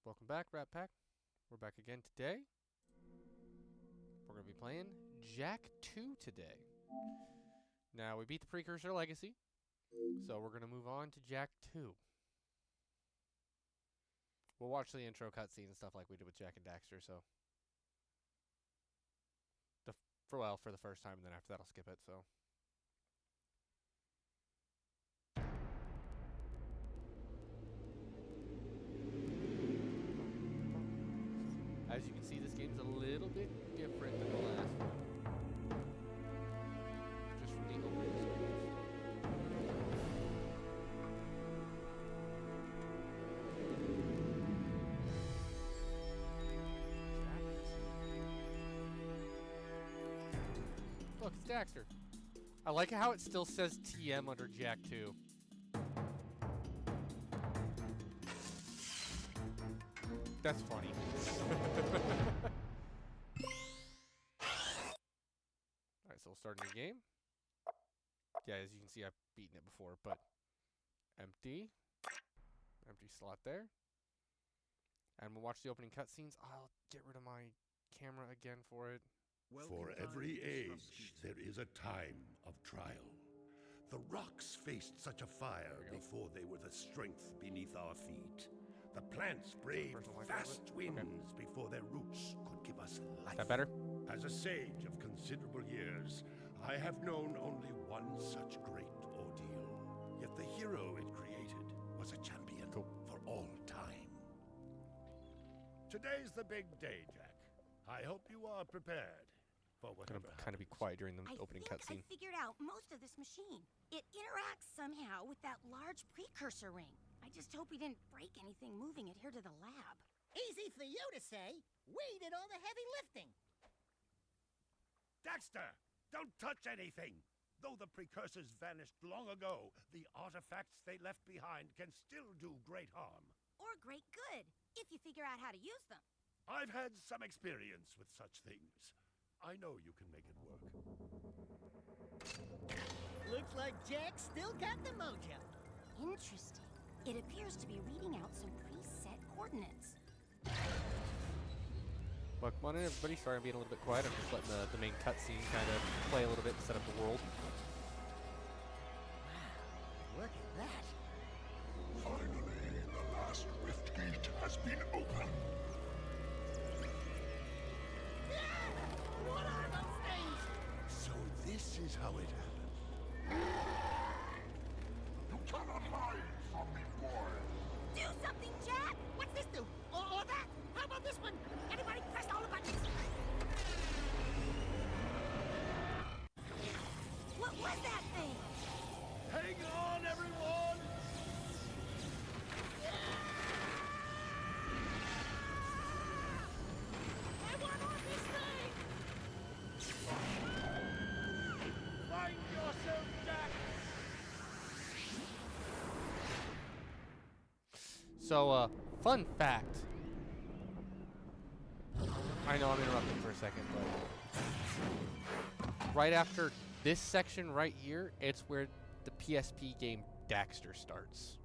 Welcome back, Rat Pack. We're back again today. We're going to be playing Jak 2 today. Now, we beat the Precursor Legacy, so we're going to move on to Jak 2. We'll watch the intro cutscene and stuff like we did with Jak and Daxter, so... for the first time, and then after that I'll skip it, so... As you can see, this game's a little bit different than the last one. Just from the opening screens. Look, it's Daxter. I like how it still says TM under Jak 2. That's funny. Alright, so we'll start a new game. Yeah, as you can see, I've beaten it before, but empty. Empty slot there. And we'll watch the opening cutscenes. I'll get rid of my camera again for it. For every age, there is a time of trial. The rocks faced such a fire before they were the strength beneath our feet. The plants braved fast winds before their roots could give us life. That better? As a sage of considerable years, I have known only one such great ordeal. Yet the hero it created was a champion for all time. Today's the big day, Jak. I hope you are prepared for whatever I'm gonna kind of be quiet during the opening cutscene. I figured out most of this machine. It interacts somehow with that large precursor ring. I just hope we didn't break anything moving it here to the lab. Easy for you to say. We did all the heavy lifting. Daxter, don't touch anything! Though the precursors vanished long ago, the artifacts they left behind can still do great harm. Or great good, if you figure out how to use them. I've had some experience with such things. I know you can make it work. Looks like Jak still got the mojo. Interesting. It appears to be reading out some preset coordinates. Well, come on in, everybody. Sorry I'm being a little bit quiet. I'm just letting the main cutscene kind of play a little bit to set up the world. Wow, look at that. Finally, the last rift gate has been opened. What are those things? So this is how it happened. You cannot hide from me, boy. Do something, Jak! What's this do? Or that? How about this one? Anybody press all the buttons? What was that thing? Hang on, everyone! I want on this thing! Find yourself, Jak! So, fun fact. I know I'm interrupting for a second, but right after this section right here, it's where the PSP game Daxter starts.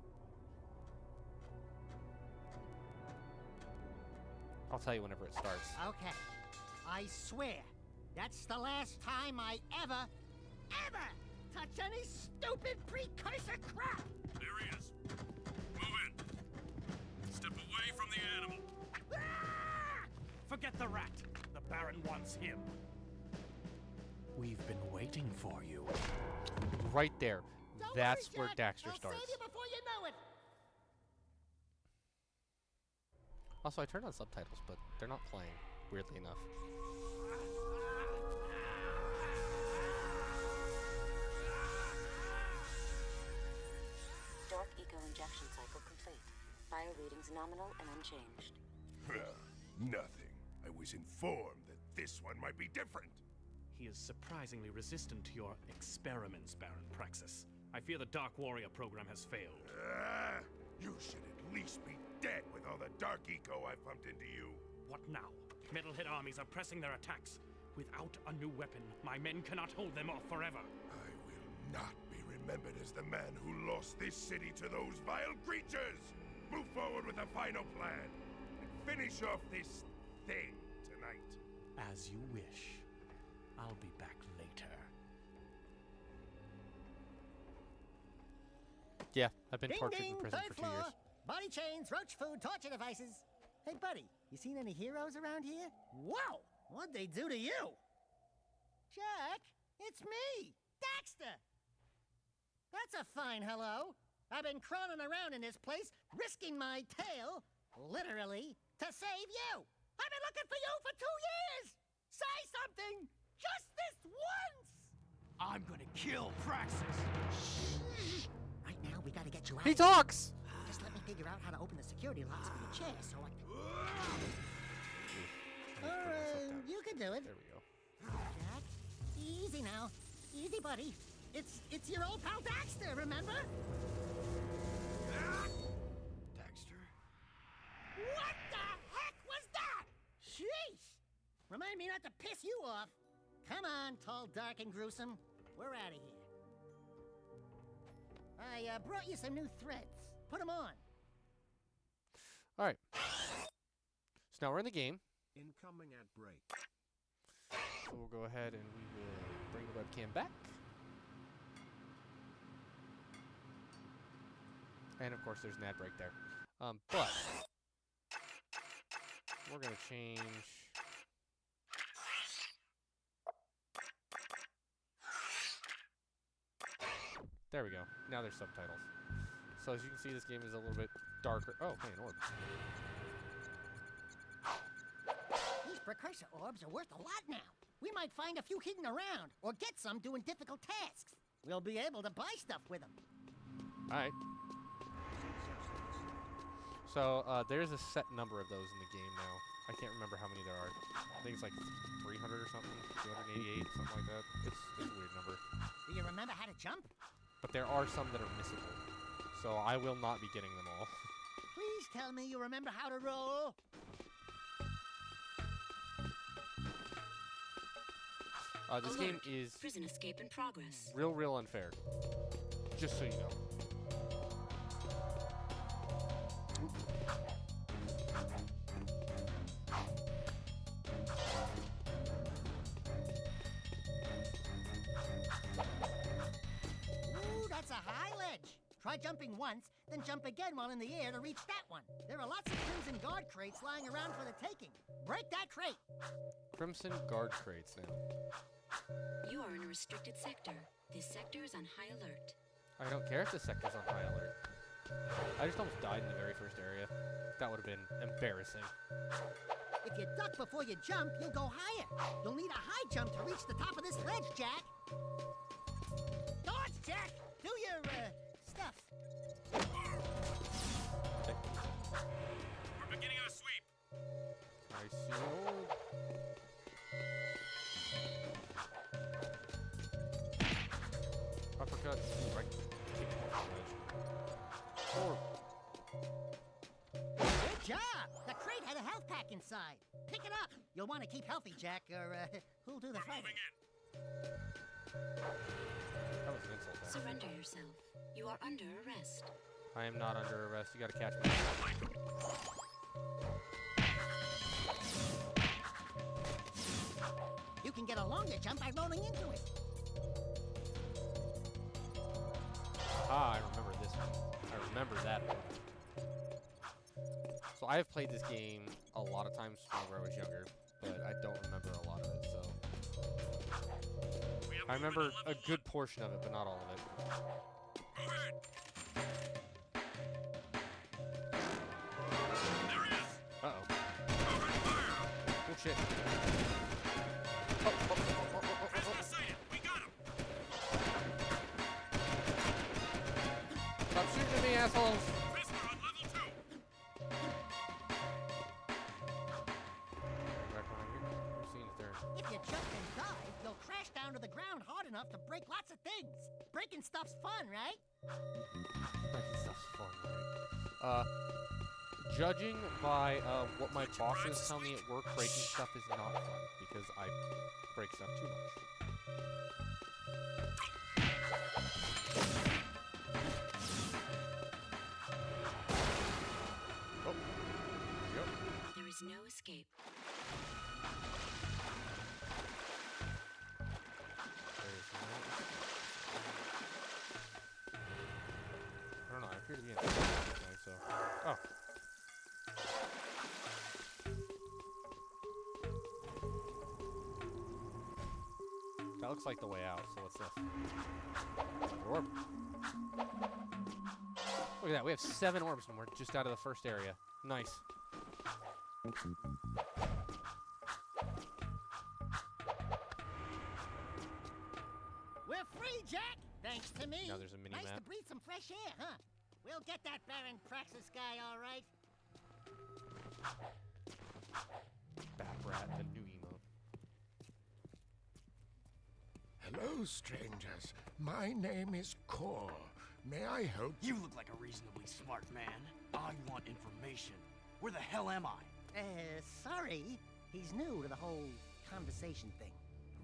I'll tell you whenever it starts. Okay. I swear, that's the last time I ever touch any stupid precursor crap! There he is. Move in. Step away from the animal. Ah! Forget the rat. The Baron wants him. We've been waiting for you. Right there. Don't That's worry, where Jak. Daxter I'll starts. save you before you know it. Also, I turned on subtitles, but they're not playing, weirdly enough. Dark eco injection cycle complete. Bio readings nominal and unchanged. Well, nothing. I was informed that this one might be different. He is surprisingly resistant to your experiments, Baron Praxis. I fear the Dark Warrior program has failed. You should at least be dead with all the dark eco I've pumped into you. What now? Metalhead armies are pressing their attacks. Without a new weapon, my men cannot hold them off forever. I will not be remembered as the man who lost this city to those vile creatures. Move forward with the final plan. finish off this thing tonight. As you wish. I'll be back later. Yeah, I've been Ding tortured ding, in prison third for 2 floor. years. Body chains, roach food, torture devices. Hey, buddy, you seen any heroes around here? Whoa! What'd they do to you? Jack, it's me, Daxter. That's a fine hello. I've been crawling around in this place, risking my tail, literally, to save you. I've been looking for you for 2 years. Say something, just this once. I'm gonna kill Praxis! Right now, we gotta get you out. He talks! Just let me figure out how to open the security locks for the chair so I can... You can do it. There we go. Jack, easy now. Easy, buddy. It's your old pal Daxter, remember? Daxter? What the heck was that? Sheesh! Remind me not to piss you off. Come on, tall, dark, and gruesome. We're out of here. I brought you some new threads. Put them on. Alright. So now we're in the game. Incoming at break. So we'll go ahead and we will bring the webcam back. And of course there's an ad break there. But we're gonna change. There we go. Now there's subtitles. So as you can see, this game is a little bit darker. Oh, hey, an orb. These precursor orbs are worth a lot now. We might find a few hidden around, or get some doing difficult tasks. We'll be able to buy stuff with them. Alright. So, there's a set number of those in the game now. I can't remember how many there are. I think it's like 300 or something, 288, something like that. It's a weird number. Do you remember how to jump? But there are some that are missable. So I will not be getting them all. Please tell me you remember how to roll. This game is Prison escape in progress. real unfair. Just so you know. Ooh, that's a high ledge. Try jumping once, then jump again while in the air to reach that one. There are lots of Crimson Guard crates lying around for the taking. Break that crate. Crimson Guard crates then. You are in a restricted sector. This sector is on high alert. I don't care if the sector's on high alert. I just almost died in the very first area. That would have been embarrassing. If you duck before you jump, you'll go higher. You'll need a high jump to reach the top of this ledge, Jack. Dodge, Jack! Do your, stuff. Okay. We're beginning our sweep! I see an orb. Uppercut. Ooh, right. Kick him off the ledge. Orb. Good job! The crate had a health pack inside. Pick it up. You'll want to keep healthy, Jack, or, who'll do the fighting? That was an insult there. Surrender yourself. You are under arrest. I am not under arrest. You gotta catch me. You can get a longer jump by rolling into it. Ah, I remember this one. I remember that one. So I have played this game a lot of times whenever I was younger, but I don't remember a lot of it, so... I remember a good portion of it, but not all of it. Uh-oh. Oh, shit. Stop shooting at me, assholes! If you jump and dive, you'll crash down to the ground hard enough to break lots of things. Breaking stuff's fun, right? Breaking stuff's fun, right? Judging by what my bosses tell me at work, breaking stuff is not fun because I break stuff too much. Oh, there we go. There is no escape. There is no I don't know, I appear to be in the tonight, so. Oh. That looks like the way out, so what's this? Orb. Look at that, we have 7 orbs and we're just out of the first area. Nice. We're free, Jack! Thanks to me. Now there's a mini-map. Nice to breathe some fresh air, huh? We'll get that Baron Praxis guy, all right. Bat Brat, the new emote. Hello, strangers. My name is Kor. May I help? You look like a reasonably smart man. I want information. Where the hell am I? Sorry. He's new to the whole conversation thing.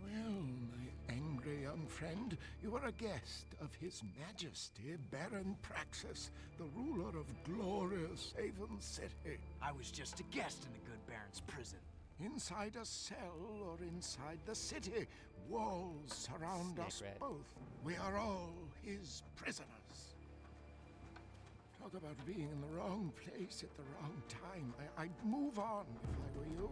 Well, my angry young friend, you are a guest of His Majesty Baron Praxis, the ruler of glorious Haven City. I was just a guest in the good Baron's prison. Inside a cell or inside the city, walls surround Snake us rat. both. We are all his prisoners. Talk about being in the wrong place at the wrong time. I'd move on if I were you.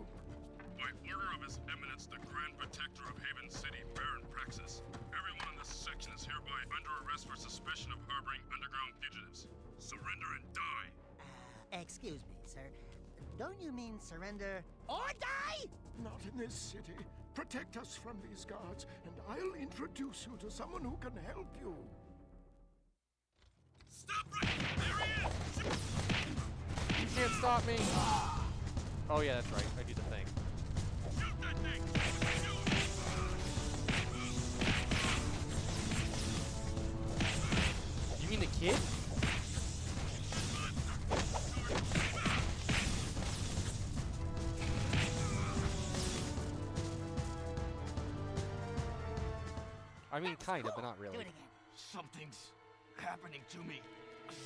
By order of His Eminence, the Grand Protector of Haven City, Baron Praxis, everyone in this section is hereby under arrest for suspicion of harboring underground fugitives. Surrender and die! Excuse me, sir. Don't you mean surrender or die? Not in this city. Protect us from these guards, and I'll introduce you to someone who can help you. Stop right there! He is! You can't stop me! Oh yeah, that's right. I do the thing. Shoot that thing! You mean the kid? I mean, kind of, but not Do really. it again. Something's happening to me.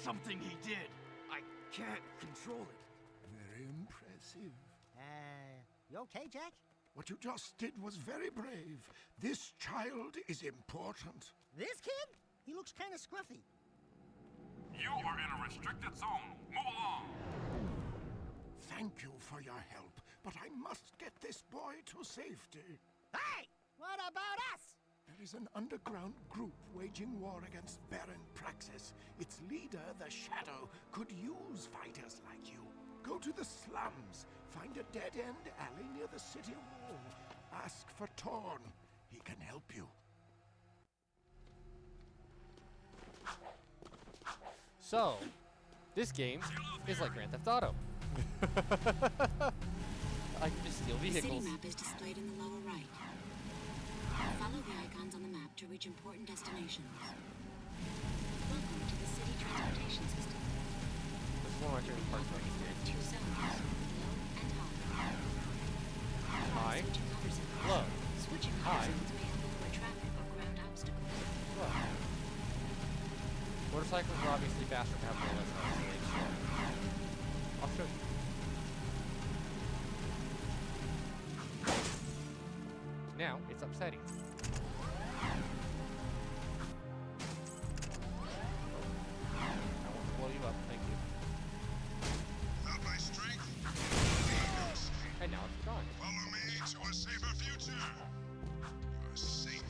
Something he did. I can't control it. Very impressive. You okay, Jack? What you just did was very brave. This child is important. This kid? He looks kind of scruffy. You are in a restricted zone. Move along! Thank you for your help, but I must get this boy to safety. Hey! What about us? There is an underground group waging war against Baron Praxis. Its leader, the Shadow, could use fighters like you. Go to the slums, find a dead-end alley near the city wall. Ask for Torn. He can help you. So, this game is like Grand Theft Auto. I can just steal The city vehicles. map is displayed in the lower right. Follow the icons on the map to reach important destinations. Welcome to the city transportation system. This is one of my favorite parts of this game. 2 zones, low and high. High. Switching cover zones. Low. Switching High. cover zones may help avoid traffic or ground obstacles. Low. Motorcycles are obviously faster, have more or less acceleration. I'll show you. Now, it's upsetting. I won't blow you up, thank you. Not my strength. And now it's gone. Follow me to a safer future. You are safe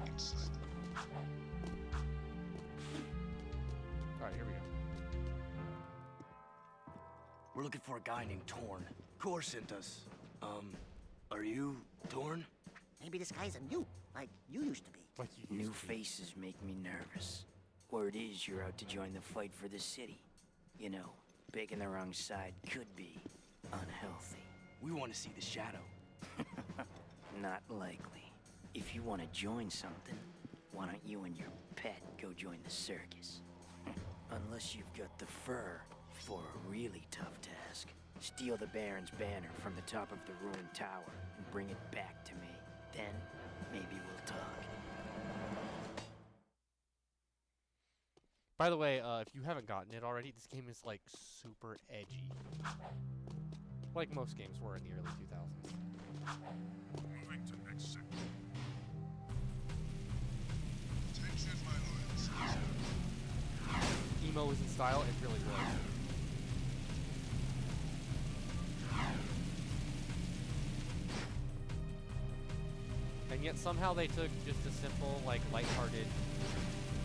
inside. Alright, here we go. We're looking for a guy named Torn. Kor sent us. Are you Torn? Maybe this guy's a new, like you used to be. Like you New used to be. faces make me nervous. Word is you're out to join the fight for the city. You know, picking the wrong side could be unhealthy. We want to see the Shadow. Not likely. If you want to join something, why don't you and your pet go join the circus? Unless you've got the fur for a really tough task. Steal the Baron's banner from the top of the ruined tower and bring it back to me. Then, maybe we'll talk. By the way, if you haven't gotten it already, this game is like super edgy. Like most games were in the early 2000s. Moving to next sector. Attention, my loyal citizens. Emo was in style, it really was. And yet somehow they took just a simple, like, lighthearted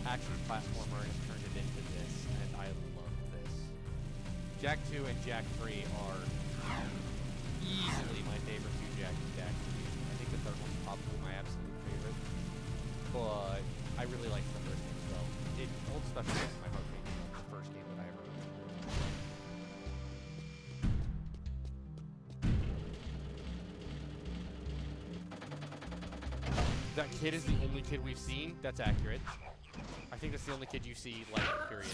action platformer and turned it into this, and I love this. Jak 2 and Jak 3 are easily my favorite two Jak and Daxter games. I think the third one's probably my absolute favorite, but I really liked the first game as well. It holds special place in my heart being the first game that I ever That kid is the only kid we've seen. That's accurate. I think that's the only kid you see, like, period.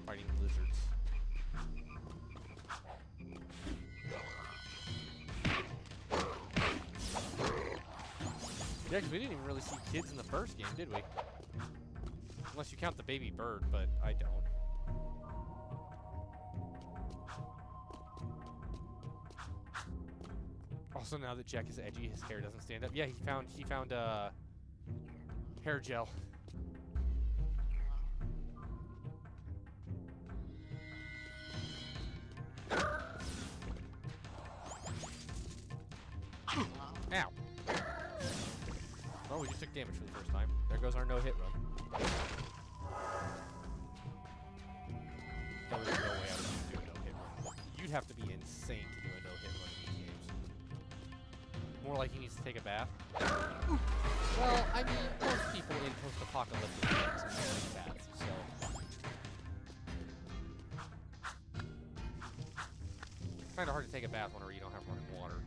Fighting lizards. Yeah, because we didn't even really see kids in the first game, did we? Unless you count the baby bird, but I don't. Also, now that Jak is edgy, his hair doesn't stand up. Yeah, he found hair gel. Ow. Oh, we just took damage for the first time. There goes our no-hit run. There was no way I was going to do a no-hit run. You'd have to be insane to do a no-hit run in these games. More like he needs to take a bath. Well, I mean, most people in post-apocalyptic games take baths, so... It's kind of hard to take a bath whenever you don't have running water.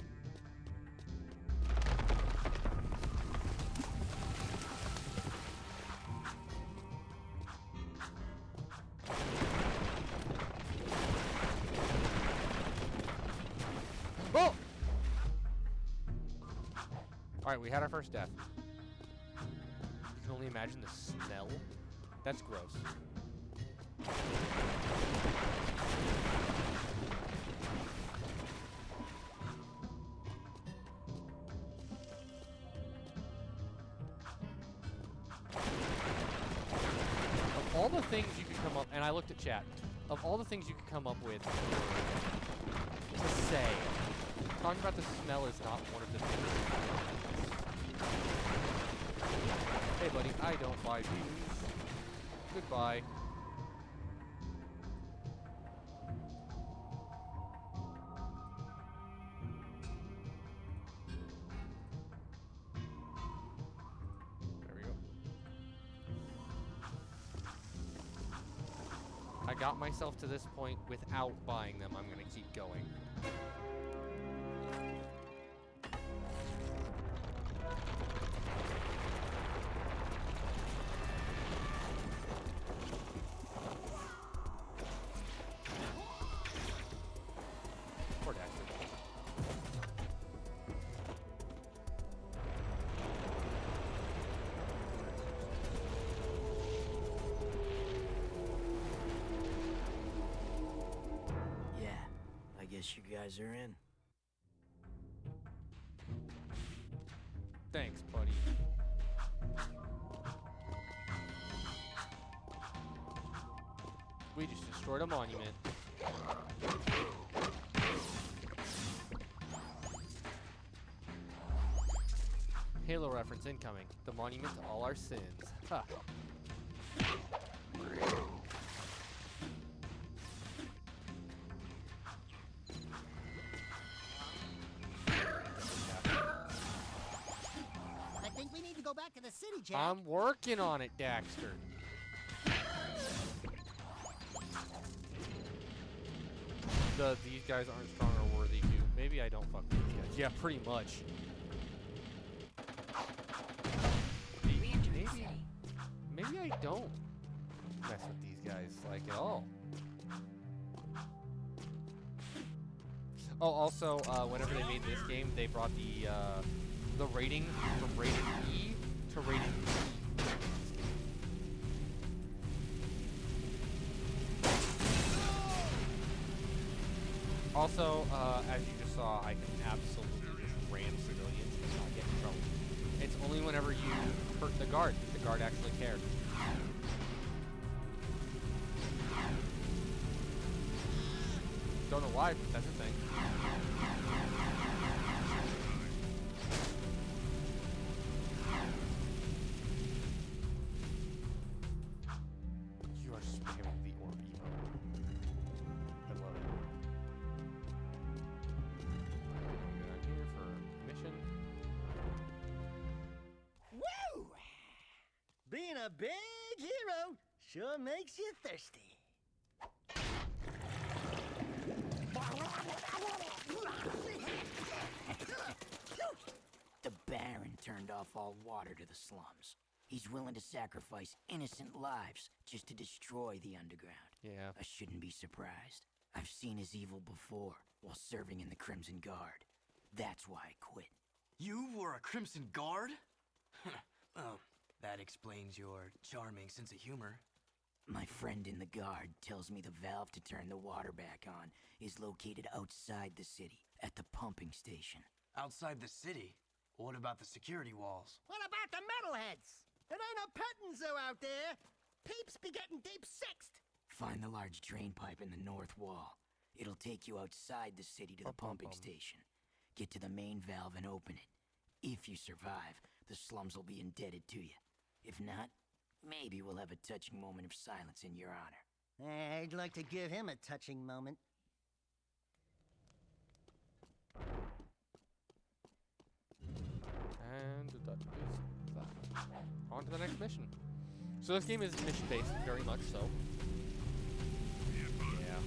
Oh! Alright, we had our first death. You can only imagine the smell. That's gross. Of all the things you could come up, and I looked at chat, of all the things you could come up with to say, talking about the smell is not one of the things. Hey buddy, I don't buy views. Goodbye. There we go. I got myself to this point without buying them. I'm gonna keep going. Poor Daxter. Yeah, I guess you guys are in. Thanks, buddy. We just destroyed a monument. Halo reference incoming. The monument to all our sins. Ha. I think we need to go back to the city, Jak. I'm working on it, Daxter. These guys aren't strong or worthy to. Maybe I don't fuck with these guys. Yeah, pretty much. Re-enter the city. Maybe I don't. mess with these guys like at all. Oh, also, whenever they made this game, they brought the rating from rated E to rated E. Also, as you just saw, I can absolutely just ram civilians and not get in trouble. It's only whenever you hurt the guard that the guard actually cared. Don't know why, but that's a thing. You are spamming the orb emote. I love it. Get on here for mission. Woo! Being a big hero sure makes you thirsty. The Baron turned off all water to the slums. He's willing to sacrifice innocent lives just to destroy the underground. Yeah. I shouldn't be surprised. I've seen his evil before while serving in the Crimson Guard. That's why I quit. You were a Crimson Guard? Well, that explains your charming sense of humor. My friend in the Guard tells me the valve to turn the water back on is located outside the city, at the pumping station. Outside the city? What about the security walls? What about the metalheads? It ain't a petting zoo out there. Peeps be getting deep-sixed. Find the large drain pipe in the north wall. It'll take you outside the city to the pumping station. Get to the main valve and open it. If you survive, the slums will be indebted to you. If not, maybe we'll have a touching moment of silence in your honor. I'd like to give him a touching moment. And that is that. On to the next mission. So this game is mission-based, very much so. Yeah.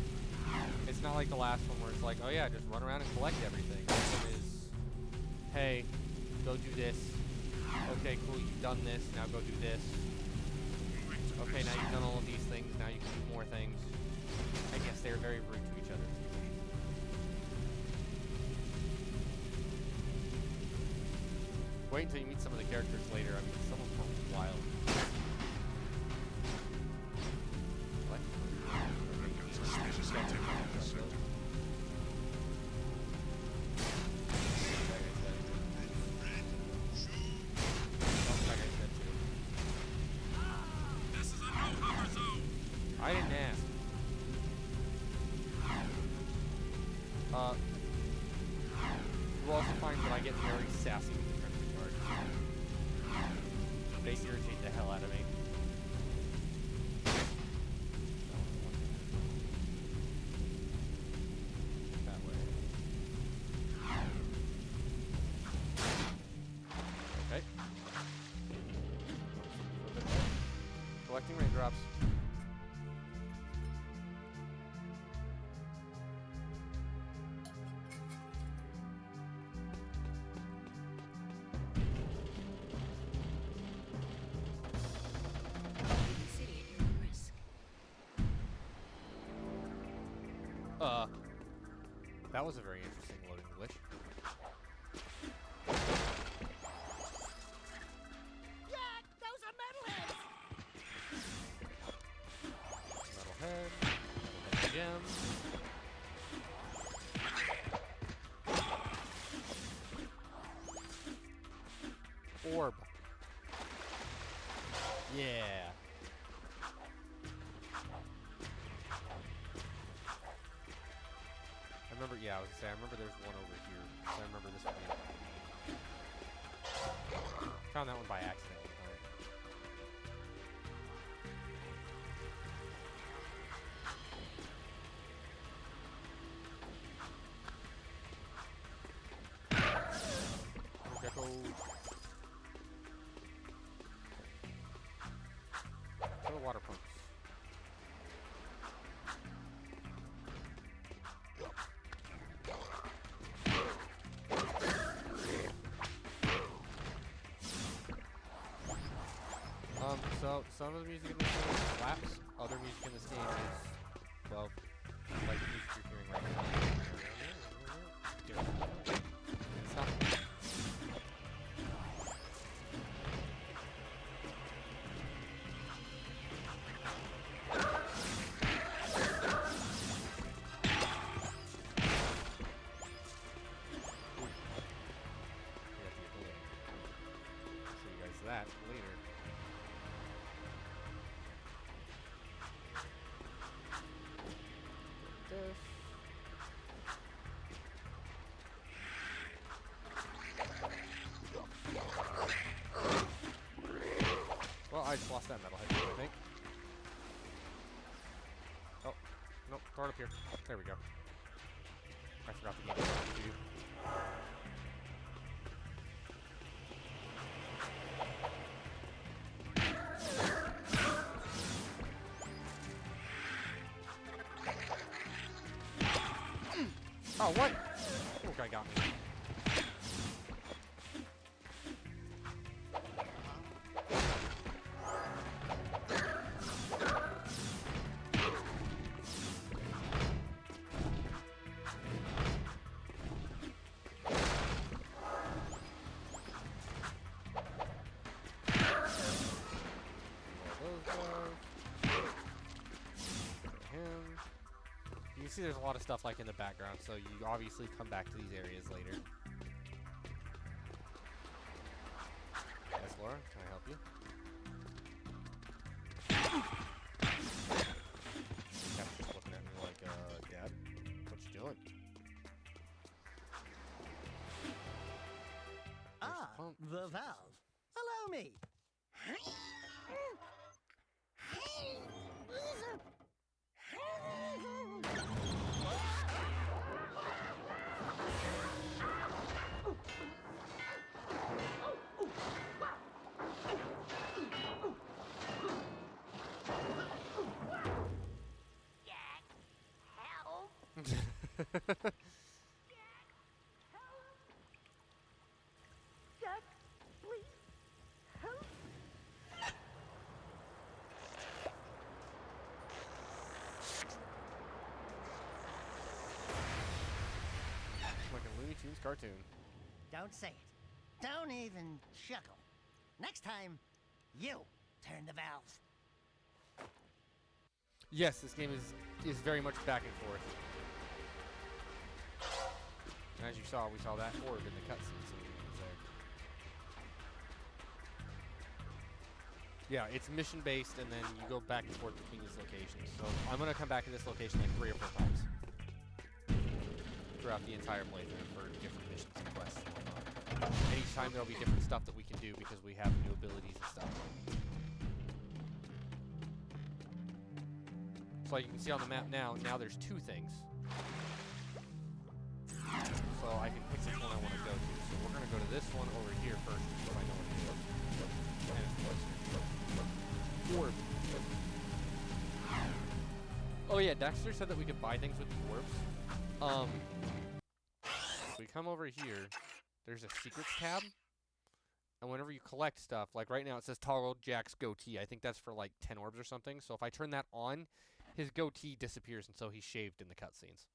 It's not like the last one where it's like, oh yeah, just run around and collect everything. This one is, hey, go do this. Okay, cool, you've done this, now go do this. Okay, now you've done all of these things, now you can do more things. I guess they're very rude to each other. Wait until you meet some of the characters later. I mean, some of them are wild. What? Suspicious activity in the center. This is a no-hover zone. I didn't ask. You also find that I get very sassy with the Crimson Guard. They irritate the hell out of me. That way. Okay. Collecting raindrops. City at your risk. That was a very interesting loading glitch. Yeah, those are metalheads! Metal gem. Orb. Yeah. I remember, yeah, I was gonna say, I remember there's one over here. So I remember this one being. Found that one by accident. Gecko. To the water pumps. some of the music in this game slaps. Other music in this game is, well, like the music you're hearing right now. It's not. That later. This. Well, I just lost that metalhead, I think. Oh, nope, throw it up here. There we go. I forgot the game. Oh, what? Oh, guy got me. You can see there's a lot of stuff like in the background, so you obviously come back to these areas later. Yes, Laura, can I help you? Cap's just looking at me like, Dad, what you doing? Ah, the valve. Allow me. Jack, please, help. Like a Looney Tunes cartoon. Don't say it. Don't even chuckle. Next time, you turn the valve. Yes, this game is very much back and forth. And as you saw, we saw that orb in the cutscene, so it was there. Yeah, it's mission based, and then you go back and forth between these locations. So I'm gonna come back to this location like 3 or 4 times throughout the entire playthrough for different missions and quests and whatnot. And each time there'll be different stuff that we can do because we have new abilities and stuff. So like you can see on the map now there's 2 things. So I can pick which one I want to go to. So we're going to go to this one over here first, so I know what it is. And it's closer. Orb. Oh yeah, Daxter said that we could buy things with the orbs. We come over here, there's a secrets tab. And whenever you collect stuff, like right now it says toggle Jack's goatee. I think that's for like 10 orbs or something. So if I turn that on, his goatee disappears, and so he's shaved in the cutscenes.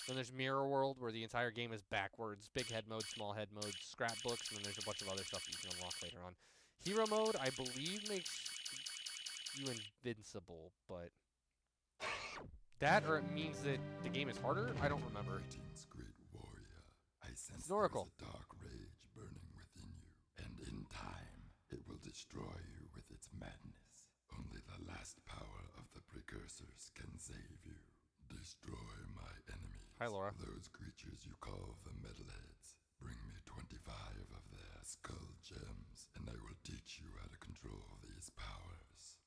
Then there's Mirror World, where the entire game is backwards. Big head mode, small head mode, scrapbooks, and then there's a bunch of other stuff that you can unlock later on. Hero mode, I believe, makes you invincible, but that or it means that the game is harder? I don't remember. Great warrior, I sense Snorkel. there is a dark rage burning within you, and in time, it will destroy you with its madness. Only the last power of the precursors can save you. Destroy my enemies. Hi, Laura. Those creatures you call the metalheads. Bring me 25 of their skull gems, and I will teach you how to control these powers.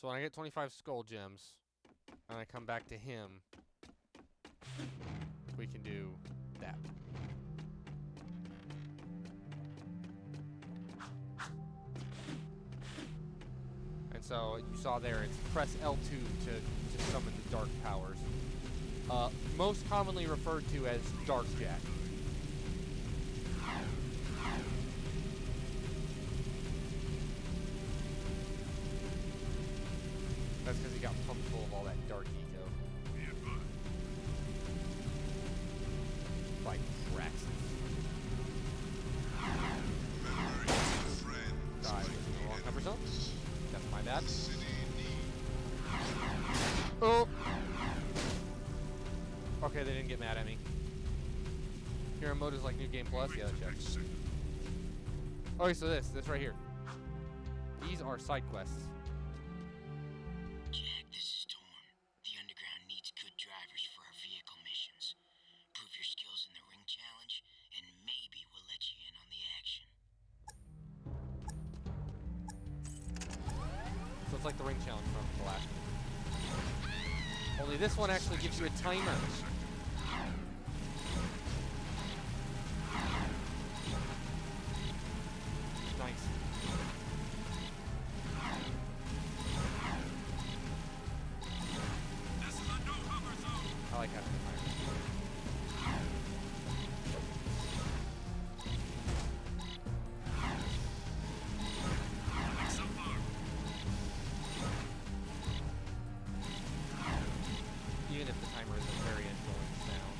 So when I get 25 skull gems, and I come back to him, we can do that. And so you saw there, it's press L2 to summon the dark powers. Most commonly referred to as Dark Jack. that's because he got pumped full of all that dark eco. By Praxis. I was in the wrong cover zone. That's my bad. Oh! Okay, they didn't get mad at me. Hero mode is like New Game Plus. Yeah, that checks. Okay, so this right here. These are side quests. Jack, this is Torn. The Underground needs good drivers for our vehicle missions. Prove your skills in the ring challenge, and maybe we'll let you in on the action. So it's like the ring challenge from the last one. Only this one actually gives you a timer. Nice. I like having a timer. Even if the timer is at the very end going down.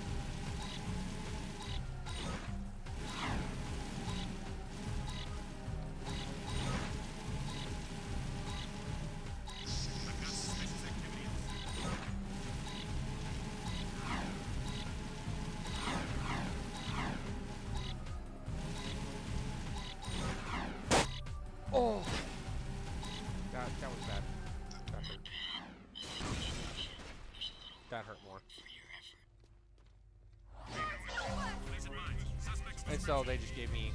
Oh! That was bad. That hurt. That hurt more. And so they just gave me,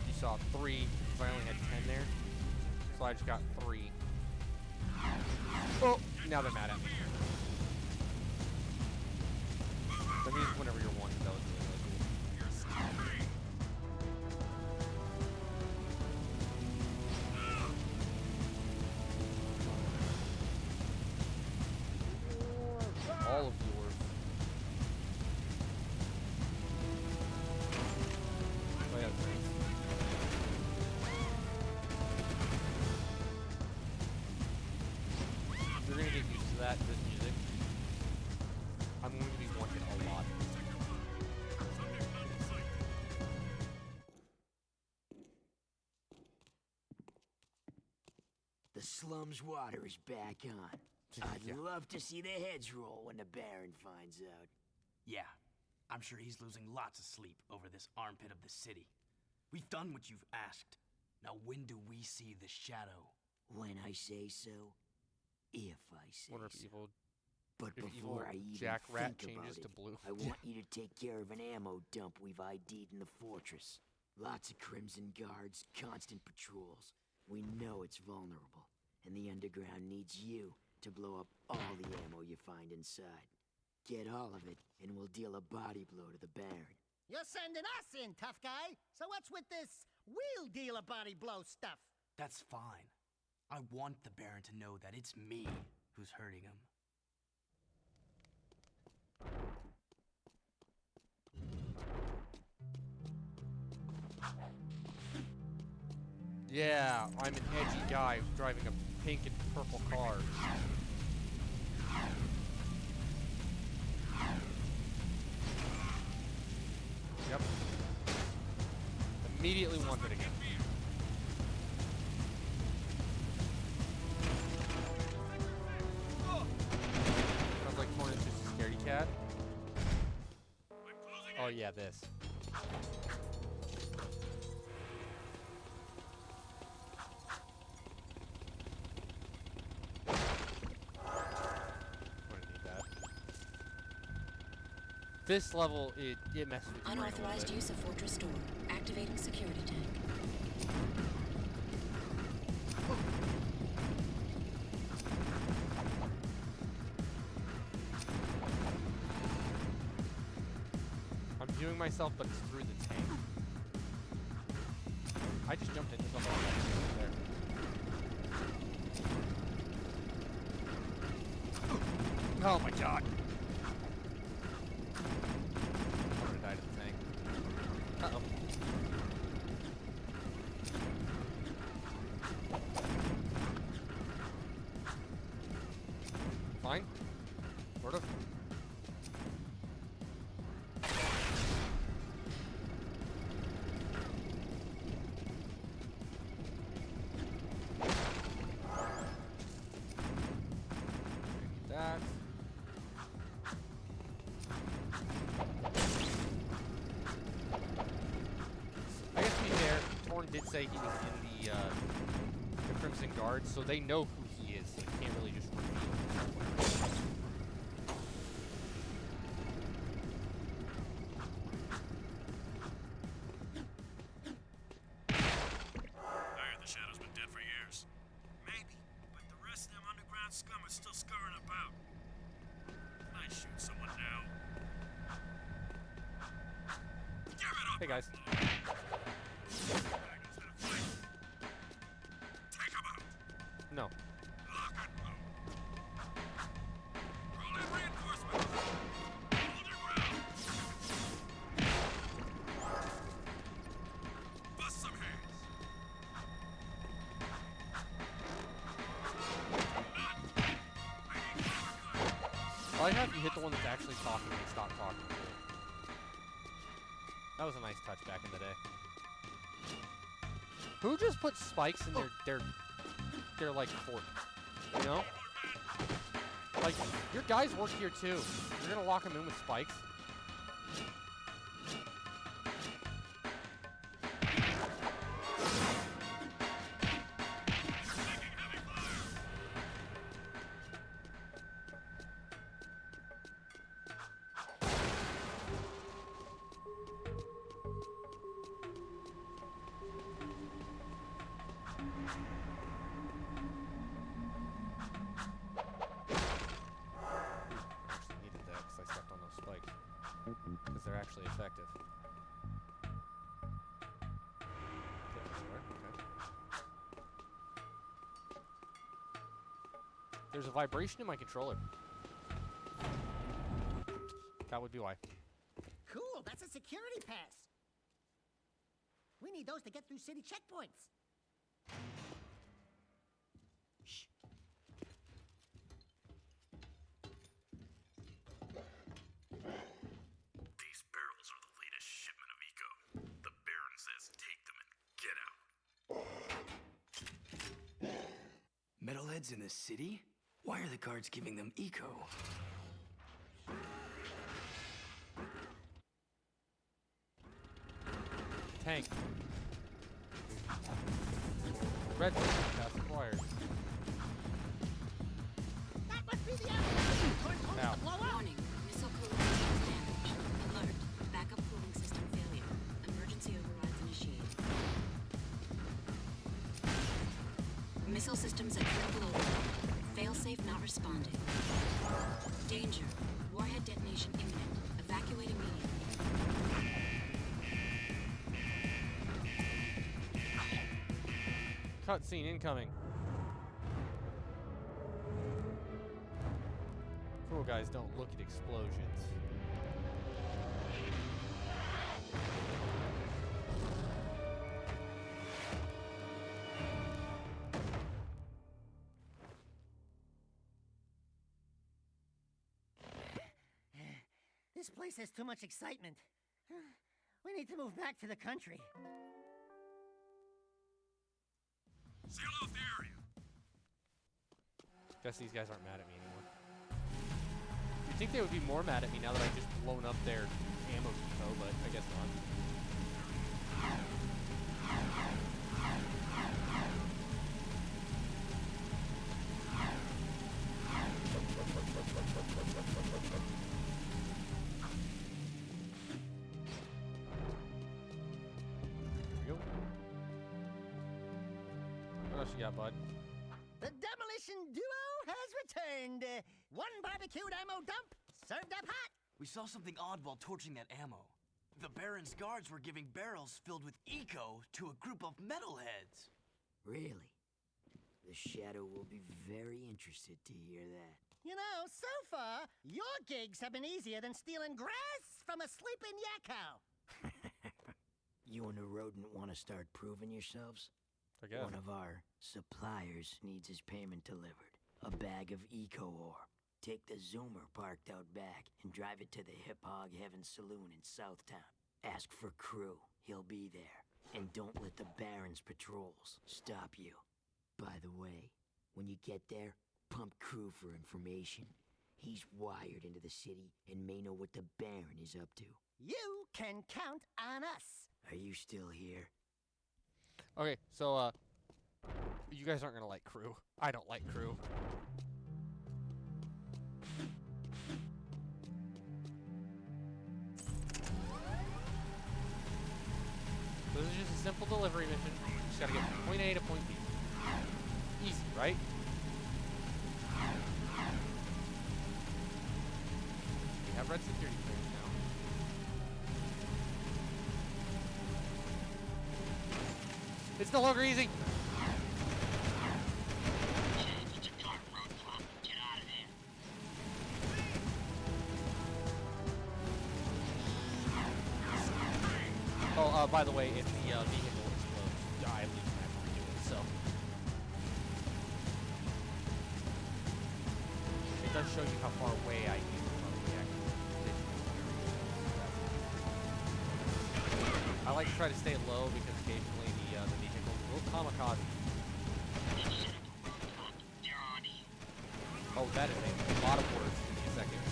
you saw 3, because I only had 10 there. So I just got 3. Oh! Now they're mad at me. That means whenever you're 1, that was really, really cool. All of yours. Oh yeah, that's nice. You're gonna get used to that, this music. I'm going to be wanted a lot. The slum's water is back on. I'd love to see the heads roll when the Baron finds out. Yeah, I'm sure he's losing lots of sleep over this armpit of the city. We've done what you've asked. Now when do we see the shadow? When I say so. If I say Wonder if so. evil, But if before evil I even Jack Rat think about changes to it, blue. I want you to take care of an ammo dump we've ID'd in the fortress. Lots of Crimson Guards, constant patrols. We know it's vulnerable, and the Underground needs you to blow up all the ammo you find inside. Get all of it, and we'll deal a body blow to the Baron. You're sending us in, tough guy. So what's with this wheel dealer body blow stuff? That's fine. I want the Baron to know that it's me who's hurting him. Yeah, I'm an edgy guy driving a pink and purple car. Yep. Immediately wanted again. Sounds like Torn is just a scaredy cat. Oh yeah, this. This level, it messes with you. Unauthorized use of fortress store. Activating security tank. I'm viewing myself, but it's through the tank. I just jumped into something there. Oh my god. I'm gonna die to the tank. Uh-oh. Fine. Sort of. That. I guess to be fair, Torn did say he was in the Crimson Guard, so they know who he is. So they can't really just reveal him. I heard the Shadow's been dead for years. Maybe, but the rest of them underground scum are still scurrying about. Can I shoot someone now? Give it up! Hey guys. Take him out! No. Lock and load. Roll in reinforcements! Hold your ground! Bust some heads! I like how if you hit the one that's actually talking, they stop talking. That was a nice touch back in the day. Who just put spikes in their like fort? You know? Like, your guys work here too. You're gonna lock them in with spikes? Actually needed that because I stepped on those spikes. Because they're actually effective. Okay. There's a vibration in my controller. That would be why. Cool, that's a security pass. We need those to get through city checkpoints. These barrels are the latest shipment of eco. The Baron says take them and get out. Metalheads in the city? Why are the guards giving them eco? Tank. Red pass acquired. That must be the outlet. Now. Warning. Missile cooling system damage. Alert. Backup cooling system failure. Emergency overrides initiated. Missile systems at critical overload. Failsafe not responding. Danger. Warhead detonation imminent. Evacuate immediately. Cutscene incoming. Cool guys don't look at explosions. This place has too much excitement. We need to move back to the country. Seal off the area. Guess these guys aren't mad at me anymore. You'd think they would be more mad at me now that I just blown up their ammo depot, but I guess not. Here we go. What else you got, bud? The demolition duo has returned. One barbecued ammo dump, served up hot. We saw something odd while torching that ammo. The Baron's guards were giving barrels filled with eco to a group of metalheads. Really? The Shadow will be very interested to hear that. You know, so far, your gigs have been easier than stealing grass from a sleeping yak cow. You and the rodent want to start proving yourselves? I guess. One of our suppliers needs his payment delivered. A bag of eco ore. take the Zoomer parked out back and drive it to the Hip Hog Heaven Saloon in Southtown. Ask for Crew. He'll be there. And don't let the Baron's patrols stop you. By the way, when you get there, pump Crew for information. He's wired into the city and may know what the Baron is up to. You can count on us. Are you still here? Okay, so, you guys aren't gonna like Crew. I don't like Crew. So this is just a simple delivery mission. You just gotta get from point A to point B. Easy, right? We have red security clearance now. It's no longer easy. Oh, by the way, if the vehicle explodes, I at least have to redo it, so. It does show you how far away I am from the actual position. I like to try to stay low because occasionally the vehicle will kamikaze. Oh, that is a lot of words. Give me a second.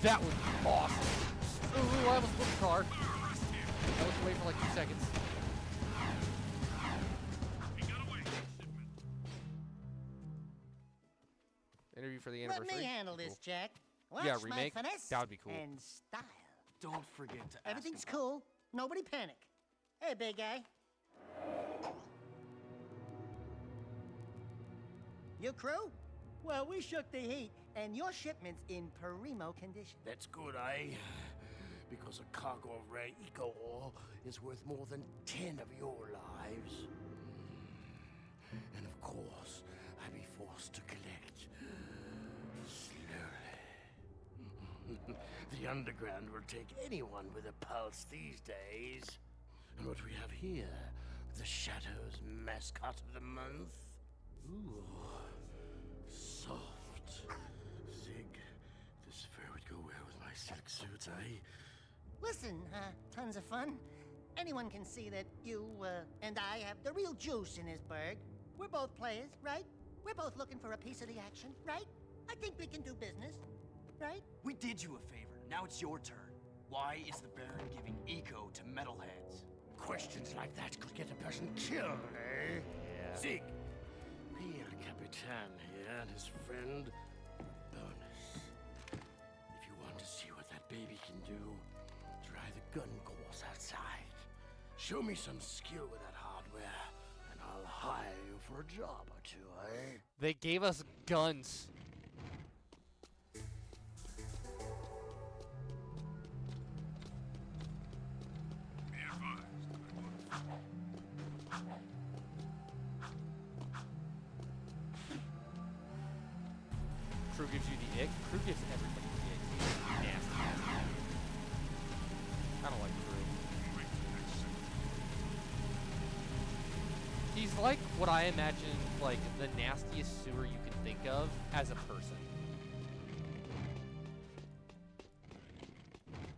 That was awesome. Ooh, I almost flipped the car. I looked away for like 2 seconds. Interview for the anniversary. Let me handle this, Jack. Watch Yeah, my remake? finesse That would be cool. and style. Don't forget to ask Everything's about- cool. Nobody panic. Hey, big guy. Your crew? Well, we shook the heat, and your shipment's in primo condition. That's good, eh? Because a cargo of rare eco ore is worth more than 10 of your lives. And of course, I'd be forced to collect slowly. The underground will take anyone with a pulse these days. And what we have here, the Shadow's mascot of the month. Ooh, soft. Zig, this fur would go well with my silk suits, eh? Listen, tons of fun. Anyone can see that you, and I have the real juice in this burg. We're both players, right? We're both looking for a piece of the action, right? I think we can do business, right? We did you a favor. Now it's your turn. Why is the Baron giving eco to metalheads? Questions like that could get a person killed, eh? Yeah. Zig, Pierre Capitan here and his friend, Bonus. If you want to see what that baby can do, try the gun course outside. Show me some skill with that hardware, and I'll hire you for a job or two, eh? They gave us guns. Crew gives you the ick. Crew gives everybody the ick. He's nasty. I don't like Crew. He's like what I imagine, like, the nastiest sewer you can think of as a person.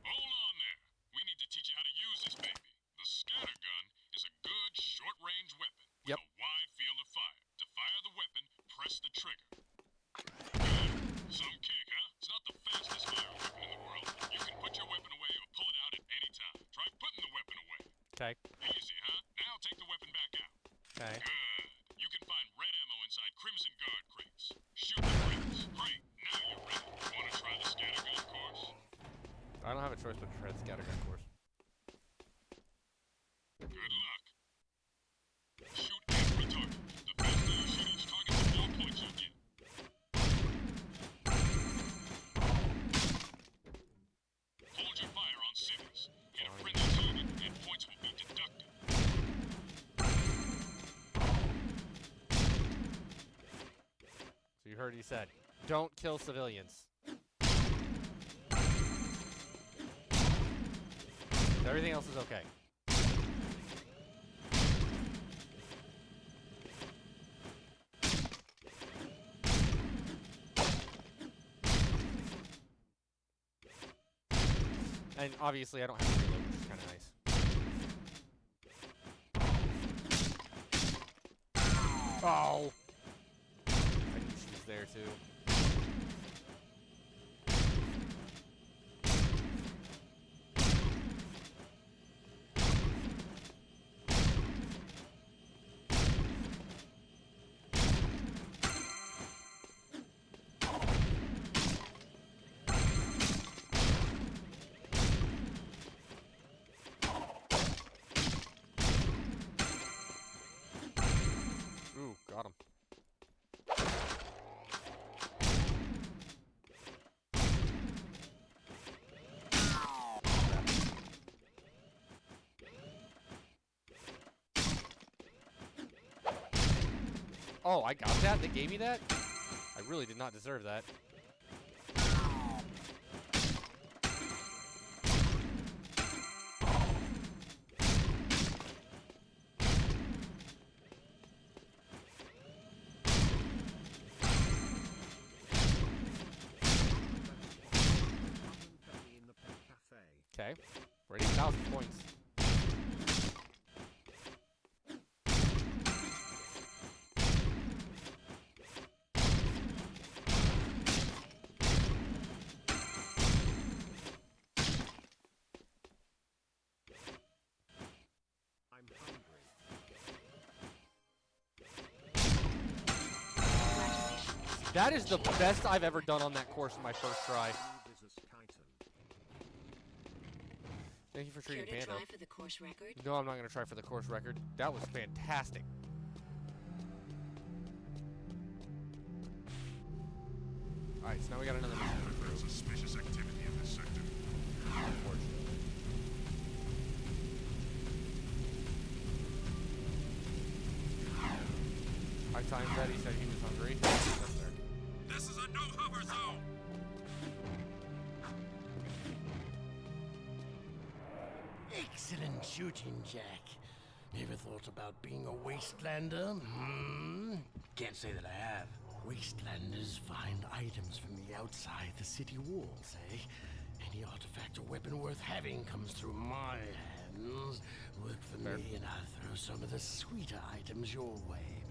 Hold on there. We need to teach you how to use this baby. The scatter gun is a good short-range weapon with Yep. a wide field of fire. To fire the weapon, press the trigger. Some kick, huh? It's not the fastest fire weapon in the world. You can put your weapon away or pull it out at any time. Try putting the weapon away. Okay. Easy, huh? Now take the weapon back out. Okay. Good. You can find red ammo inside Crimson Guard crates. Shoot the crates. Great. Now you're ready. Want to try the scattergun course? I don't have a choice but to try the scattergun course. Good luck. Shoot every target. The faster you shoot each target, the more points you get. Hold your fire on cities. Hit a friendly target, and points will be deducted. heard you said. Don't kill civilians. Everything else is okay. And obviously I don't have to reload, which is kind of nice. Oh! I knew she was there too. Ooh, got him. Oh, I got that? They gave me that? I really did not deserve that. Okay. We're at 8,000 points. I'm hungry. That is the best I've ever done on that course in my first try. Thank you for treating Care to Panda. try for the course record? No, I'm not going to try for the course record. That was fantastic. Alright, so now we got another mission to There's do. suspicious activity in this sector. Unfortunately. High time that he said he was hungry. That's there. This is a no-hover zone! Excellent shooting, Jack. Never thought about being a wastelander? Hmm? Can't say that I have. Wastelanders find items from the outside the city walls, eh? Any artifact or weapon worth having comes through my hands. Work for me and I'll throw some of the sweeter items your way.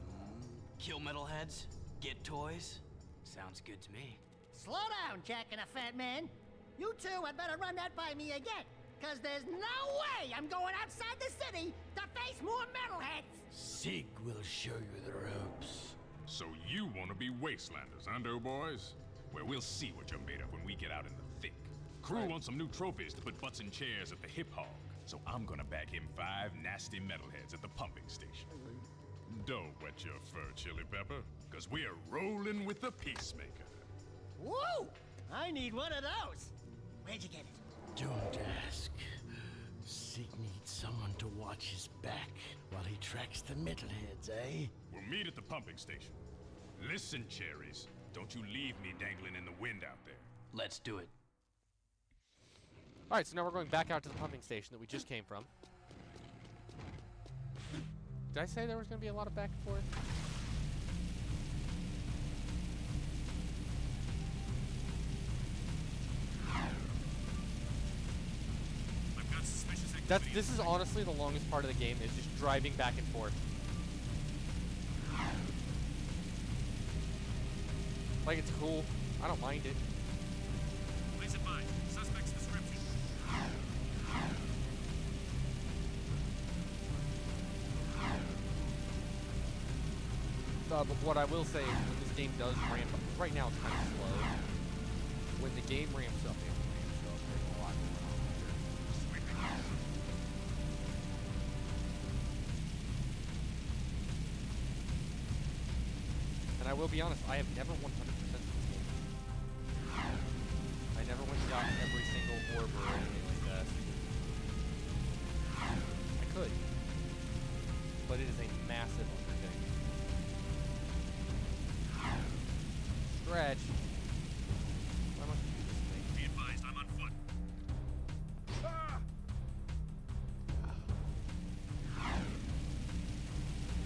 Kill metalheads? Get toys? Sounds good to me. Slow down, Jack and a Fat Man. You two had better run that by me again, because there's no way I'm going outside the city to face more metalheads. Sig will show you the ropes. So you want to be wastelanders, huh, doughboys? Well, we'll see what you're made of when we get out in the thick. Crew wants some new trophies to put butts in chairs at the hip hog, so I'm gonna bag him 5 nasty metalheads at the pumping station. Don't wet your fur, Chili Pepper, because we're rolling with the Peacemaker. Woo! I need one of those. Where'd you get it? Don't ask. Sig needs someone to watch his back while he tracks the metalheads, eh? We'll meet at the pumping station. Listen, cherries, don't you leave me dangling in the wind out there. Let's do it. Alright, so now we're going back out to the pumping station that we just came from. Did I say there was going to be a lot of back and forth? I've got suspicious activity. This is honestly the longest part of the game, is just driving back and forth. Like, it's cool. I don't mind it. Please advise. Suspect's description. But what I will say is when this game does ramp up, right now it's kind of slow. When the game ramps up, there's a lot going on here. And I will be honest, I have never 100% this game. I never went and got every single orb or anything like that. I could. But it is a massive undertaking. stretch. Why must you do this thing? Be advised, I'm on foot. Ah!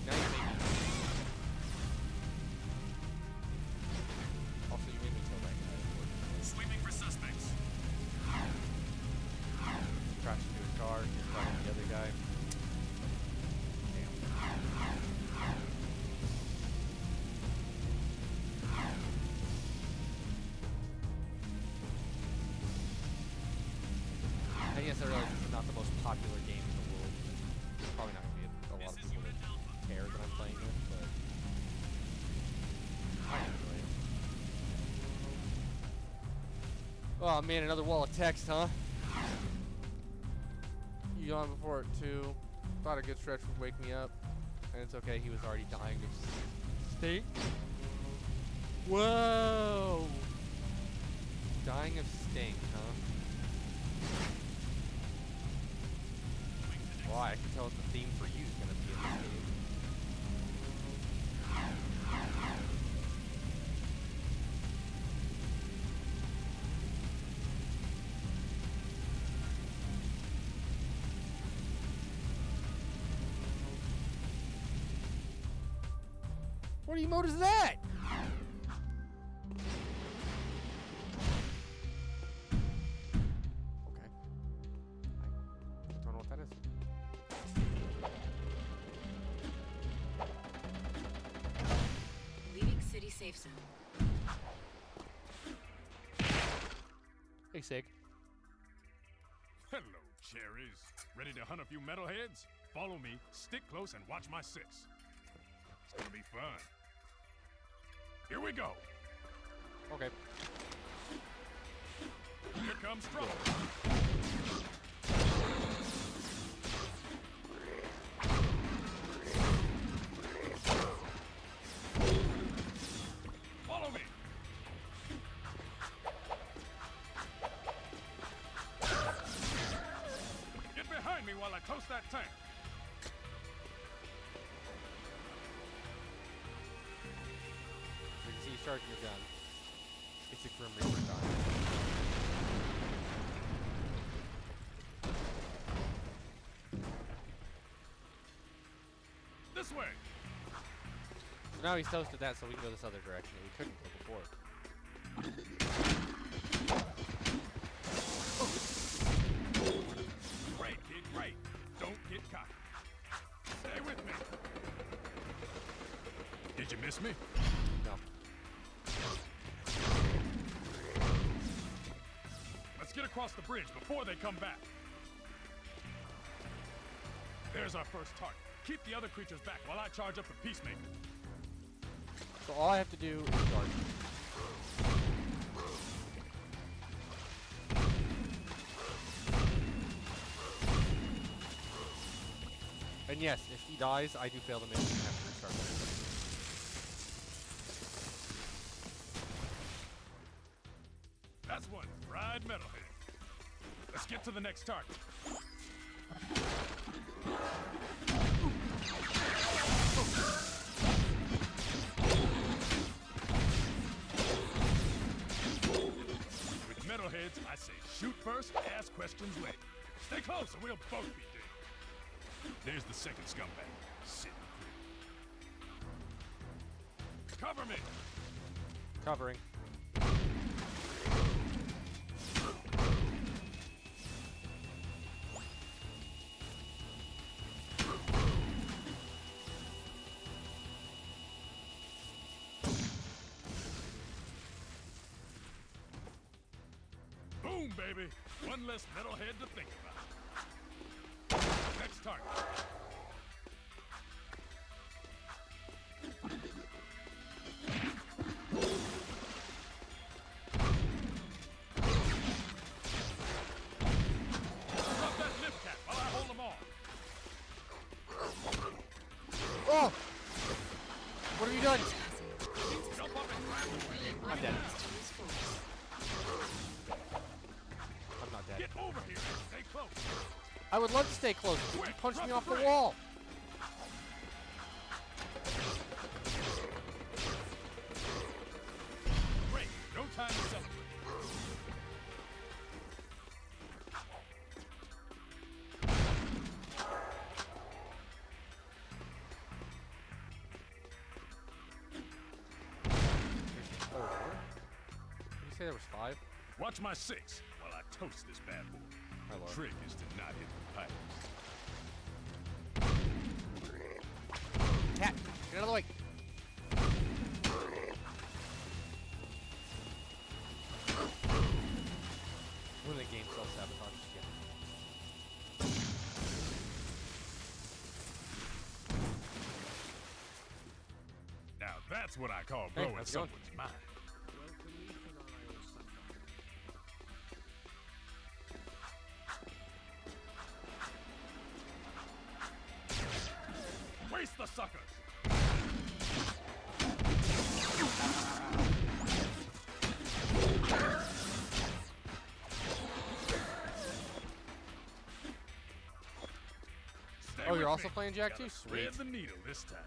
Now you made me. Also, you made me kill that guy. Sweeping for suspects. Crashed into his car. You're fighting the other guy. And yes, I realize this is not the most popular game in the world. There's probably not going to be a lot of people that care that I'm playing with, but I enjoy it. Oh man, another wall of text, huh? You on before it too. Thought a good stretch would wake me up. And it's okay, he was already dying of stink. Whoa! Dying of stink, huh? Well, I can tell what the theme for you is going to be in this game. What emote is that? Okay. I don't know what that is. Leaving city safe zone. Hey, Sig. Hello, cherries. Ready to hunt a few metalheads? Follow me, stick close, and watch my six. It's gonna be fun. Here we go. Okay. Here comes trouble. Follow me. Get behind me while I toast that tank. So you can see you charging your gun. Basic Grim Reaper time. This way. So now he's toasted that so we can go this other direction that we couldn't go before. Great, kid, great. Don't get cocky. Stay with me. Did you miss me? No. Let's get across the bridge before they come back. There's our first target. Keep the other creatures back while I charge up the Peacemaker. So all I have to do is charge. And yes, if he dies, I do fail the mission and have to restart the mission. That's one fried metalhead. Let's get to the next target. With metalheads, I say shoot first, ask questions later. Stay close or we'll both be dead. There's the second scumbag. Sitting pretty. Cover me! Covering. Boom, baby! One less metalhead to think about. Next target. Drop that lip cap while I hold them all. Oh! What have you done? Jump up and grab them. I'm dead. To use force. I'm not dead. Get over here and stay close. I would love to stay close, but you punched me off the wall. say there was 5? Watch my 6 while I toast this bad boy. My lord. The trick is to not hit the pipes. Cat, get out of the way. When the game self-sabotages again. Now that's what I call Hey, blowing how's it going? someone's mind. Waste the suckers! Stay Oh, with you're also me. playing Jak Gotta too? thread Sweet. the needle this time.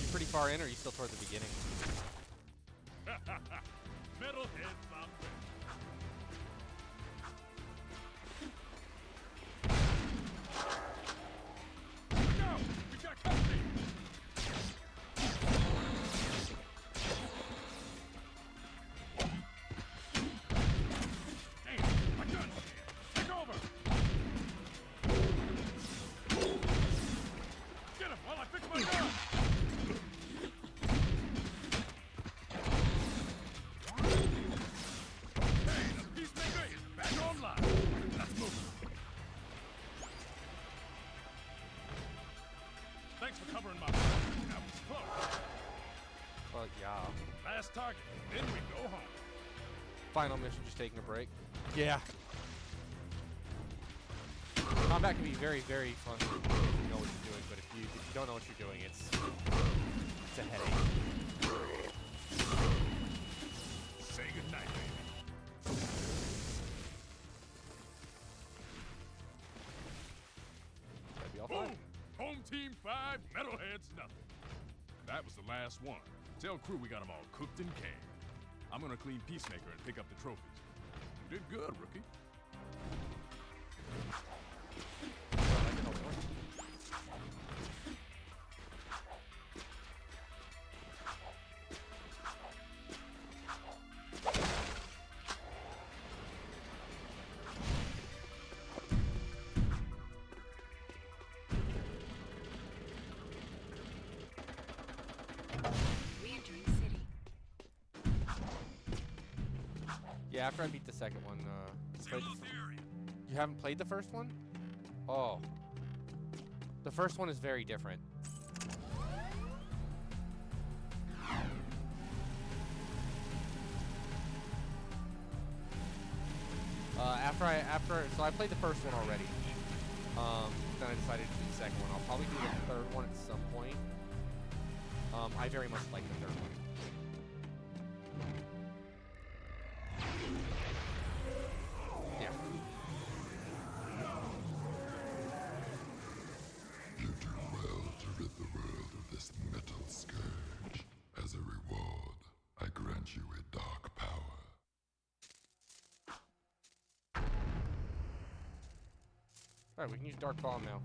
You pretty far in, or are you still toward the beginning? Metalhead Bombay. Look out! We got company! Damn, my gun's jammed. Take over! Get him while I fix my gun! Hey, the Peacemaker is back online. Let's move. Thanks for covering my back. That was close. But yeah. Last target, then we go home. Final mission, just taking a break. Yeah. Combat can be very, very fun if you know what you're doing, but if you don't know what you're doing, it's a headache. Say goodnight, baby. That'd be all Boom! fine. Home team 5, Metalheads nothing. That was the last one. Tell crew we got them all cooked and canned. I'm gonna clean Peacemaker and pick up the trophies. You did good, rookie. Re-entering city. Yeah, after I beat the second one, Seal off the area. you haven't played the first one? Oh. The first one is very different. So I played the first one already. Then I decided to do the second one. I'll probably do the third one at some point. I very much like the third one. Yeah. You do well to rid the world of this metal scourge. As a reward, I grant you a dark power. Alright, we can use Dark Bomb now.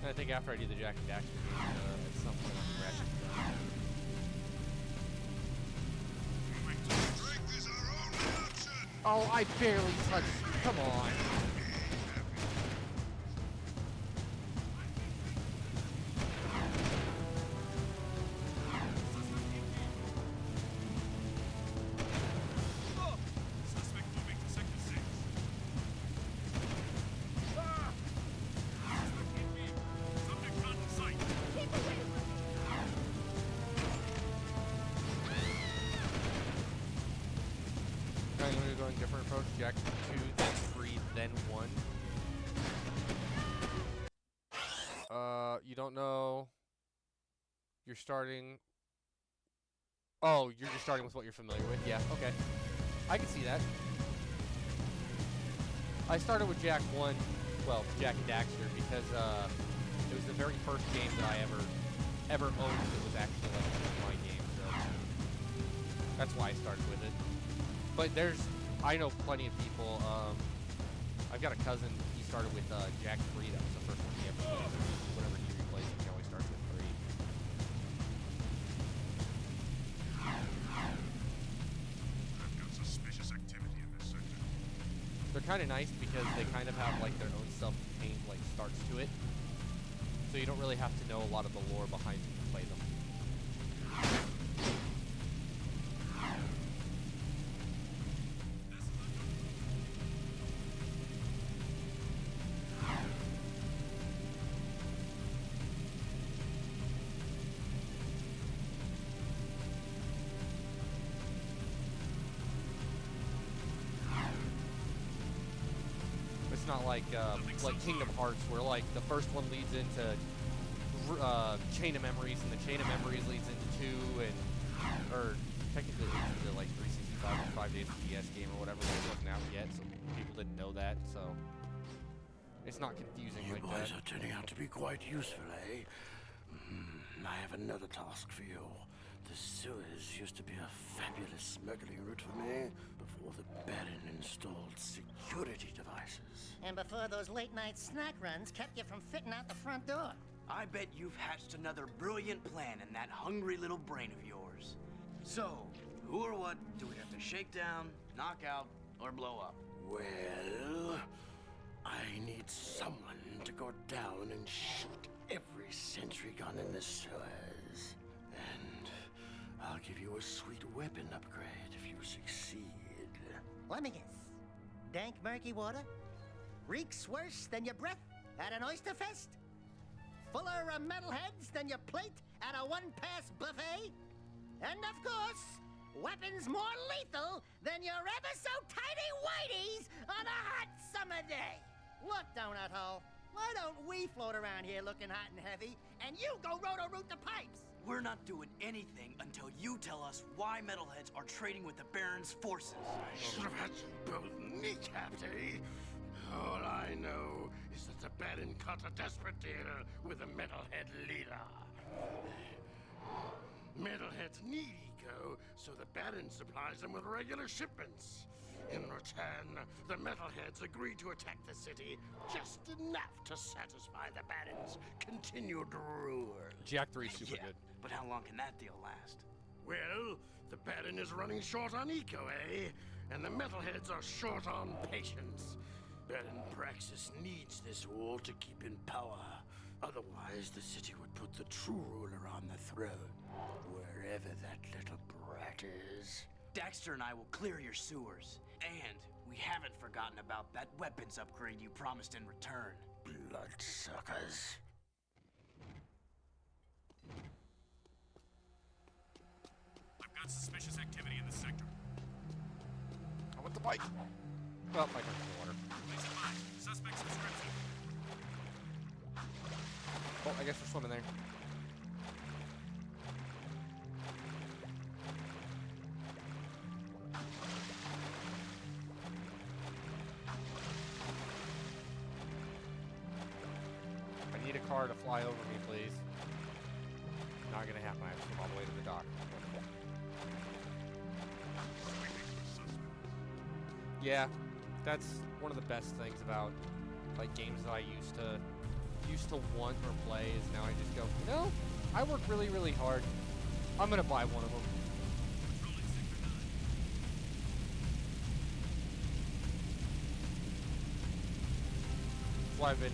And I think after I do the Jak and Daxter game, at some point I'll crash it. Oh, I barely touched you. Come on. Suspect moving to sector 6. Ah! Suspect in view. Subject not in sight. Keep away! I'm going to go in a different approach. Jak 2, then 3, then 1. You don't know. You're starting. Oh, you're just starting with what you're familiar with. Yeah, okay. I can see that. I started with Jak 1, well, Jak and Daxter, because it was the very first game that I ever owned that was actually like my game, so that's why I started with it. But I know plenty of people. I've got a cousin. He started with Jak 3. That was the first one he ever played. Whenever he replays it, he always starts with 3. I've got suspicious activity in this sector. They're kind of nice because they kind of have like their own self-contained like starts to it, so you don't really have to know a lot of the lore behind them to play them. Not like Kingdom Hearts, where like the first one leads into Chain of Memories, and the Chain of Memories leads into or technically it leads into like 365 or 5 Days of DS game or whatever. It wasn't out yet, so people didn't know that. So it's not confusing like that. You boys are turning out to be quite useful, eh? I have another task for you. The sewers used to be a fabulous smuggling route for me before the Baron installed security devices. And before those late-night snack runs kept you from fitting out the front door. I bet you've hatched another brilliant plan in that hungry little brain of yours. So, who or what do we have to shake down, knock out, or blow up? Well, I need someone to go down and shoot every sentry gun in the sewers. And I'll give you a sweet weapon upgrade if you succeed. Let me guess. Dank murky water? Reeks worse than your breath at an oyster fest? Fuller of metalheads than your plate at a one-pass buffet? And of course, weapons more lethal than your ever-so-tiny whiteys on a hot summer day. Look, Donut Hole, why don't we float around here looking hot and heavy, and you go roto-root the pipes? We're not doing anything until you tell us why metalheads are trading with the Baron's forces. I should have had you both kneecapped, eh? All I know is that the Baron cut a desperate deal with the Metalhead leader. Metalheads need eco, so the Baron supplies them with regular shipments. In return, the Metalheads agreed to attack the city just enough to satisfy the Baron's continued rule. Jak 3 is super good. But how long can that deal last? Well, the Baron is running short on eco, eh? And the Metalheads are short on patience. Baron Praxis needs this wall to keep in power. Otherwise, the city would put the true ruler on the throne, wherever that little brat is. Daxter and I will clear your sewers. And we haven't forgotten about that weapons upgrade you promised in return. Bloodsuckers. I've got suspicious activity in the sector. I want the bike. Well, bike under the water. Please advise. Suspect's description. Oh, I guess we're swimming there. I need a car to fly over me, please. Not gonna happen. I have to come all the way to the dock. Yeah, that's one of the best things about like games that I used to want or play is now I just go, you know, I work really, really hard. I'm gonna buy one of them. That's why I've been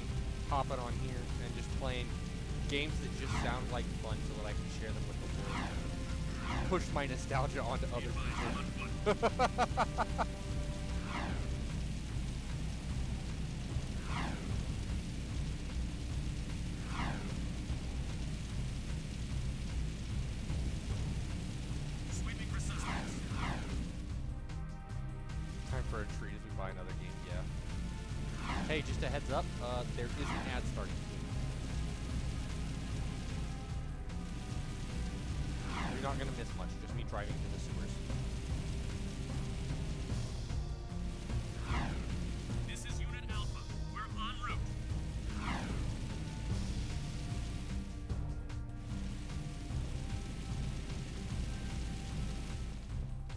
hopping on here and just playing games that just sound like fun so that I can share them with the world. Push my nostalgia onto other people. hey, just a heads up, there is an ad starting soon. You're not gonna miss much, just me driving through the sewers. This is Unit Alpha. We're en route.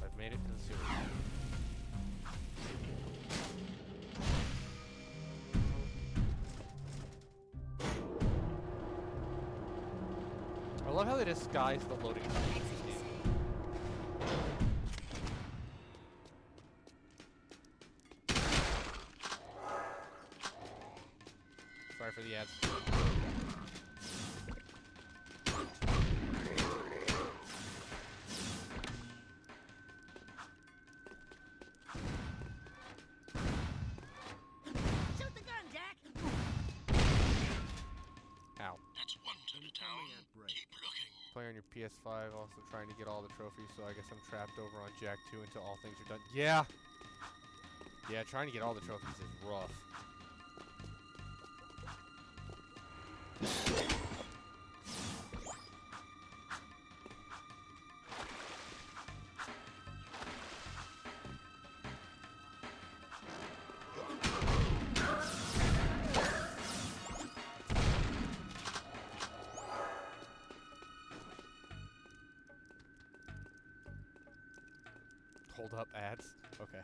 I've made it to the sewers. I love how they disguise the loading time. Sorry for the ads. Shoot the gun, Jack! Ow. That's one to the town. Keep looking. Play on your PS5, also trying to get all the trophies, so I guess I'm trapped over on Jak 2 until all things are done. Yeah! Yeah, trying to get all the trophies is rough. Hold up ads? Okay.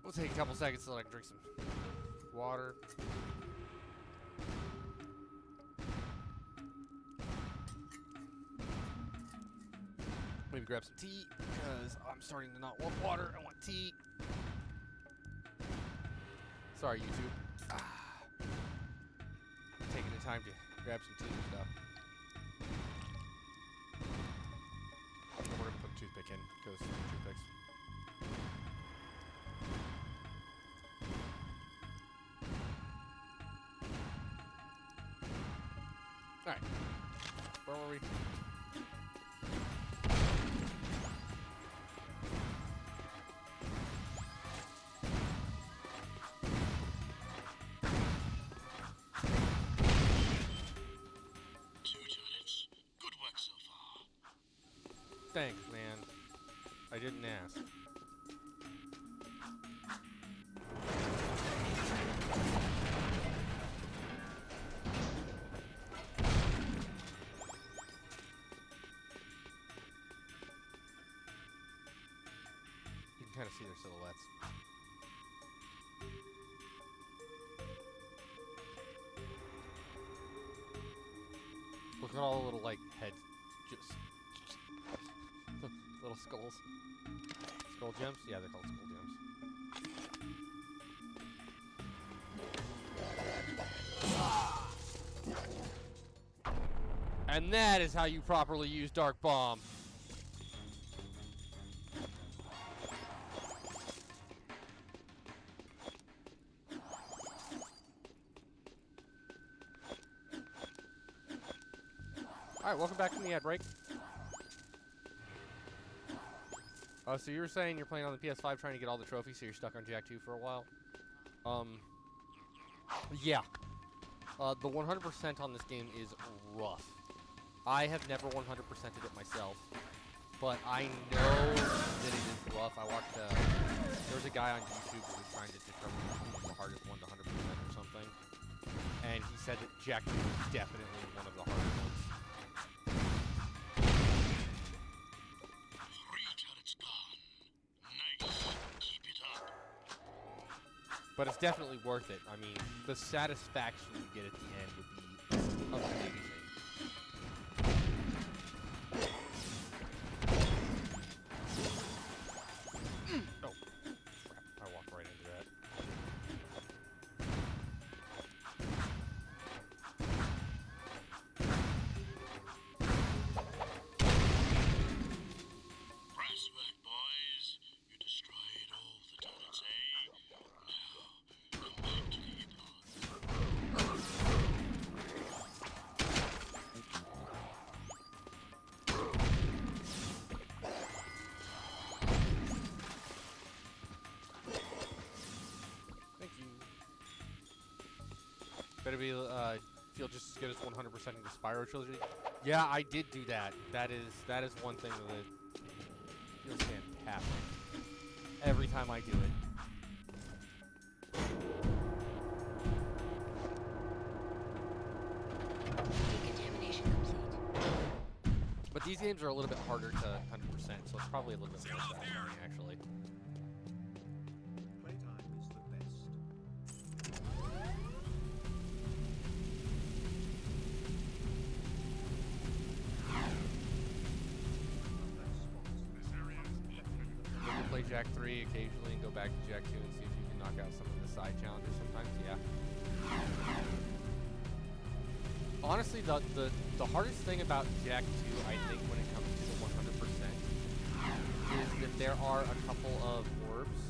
We'll take a couple seconds so I can drink some water. Maybe grab some tea, because I'm starting to not want water, I want tea. Sorry, YouTube. Taking the time to grab some tea and stuff. We're gonna put a toothpick in, because toothpicks. Alright. Where were we? Good work so far. Thanks, man. I didn't ask. You can kind of see their silhouettes. Look at all the little, like, heads. Just little skulls. Skull gems? Yeah, they're called skull gems. And that is how you properly use Dark Bomb. Alright, welcome back from the ad break. So you were saying you're playing on the PS5 trying to get all the trophies, so you're stuck on Jak 2 for a while? Yeah. The 100% on this game is rough. I have never 100%ed it myself, but I know that it is rough. I watched, there was a guy on YouTube who was trying to determine which one was the hardest one to 100% or something, and he said that Jak 2 is definitely one of the hardest ones. But it's definitely worth it. I mean, the satisfaction you get at the end would be amazing. Better be feel just as good as 100% in the Spyro trilogy. Yeah, I did do that. That is one thing that feels fantastic every time I do it. Decontamination complete. But these games are a little bit harder to 100%, so it's probably a little bit more satisfying, actually. Playtime is the best. You can play Jak 3 occasionally and go back to Jak 2 and see if you can knock out some of the side challenges sometimes, yeah. Honestly, the hardest thing about Jak 2, I think, when it comes to 100%, is that there are a couple of orbs,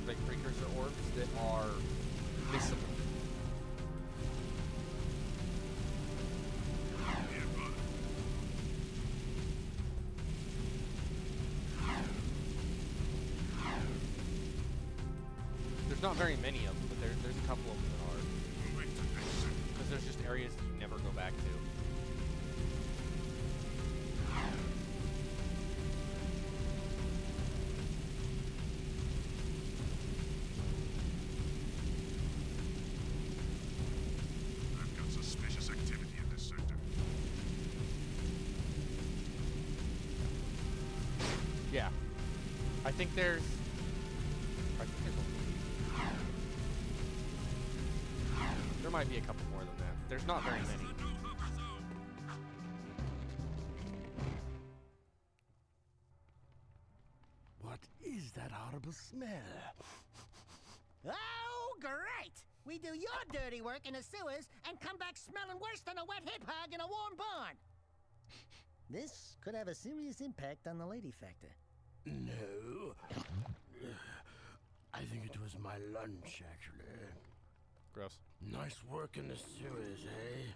like precursor orbs, that are missable. There's not very many of them, but there's a couple of them that are. Because there's just areas that you never go back to. I've got suspicious activity in this sector. Yeah. I think there's there might be a couple more than that. There's not very many. What is that horrible smell? Oh, great! We do your dirty work in the sewers and come back smelling worse than a wet hip hog in a warm barn. This could have a serious impact on the lady factor. No. I think it was my lunch, actually. Gross. Nice work in the sewers, eh?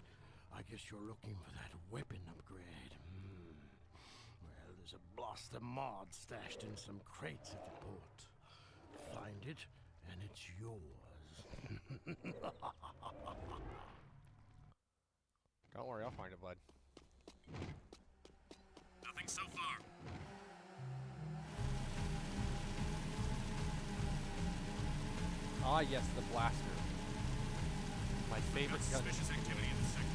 I guess you're looking for that weapon upgrade. Well, there's a blaster mod stashed in some crates at the port. Find it, and it's yours. Don't worry, I'll find it, bud. Nothing so far. Ah, yes, the blaster. My favorite gun. Suspicious activity in the sector.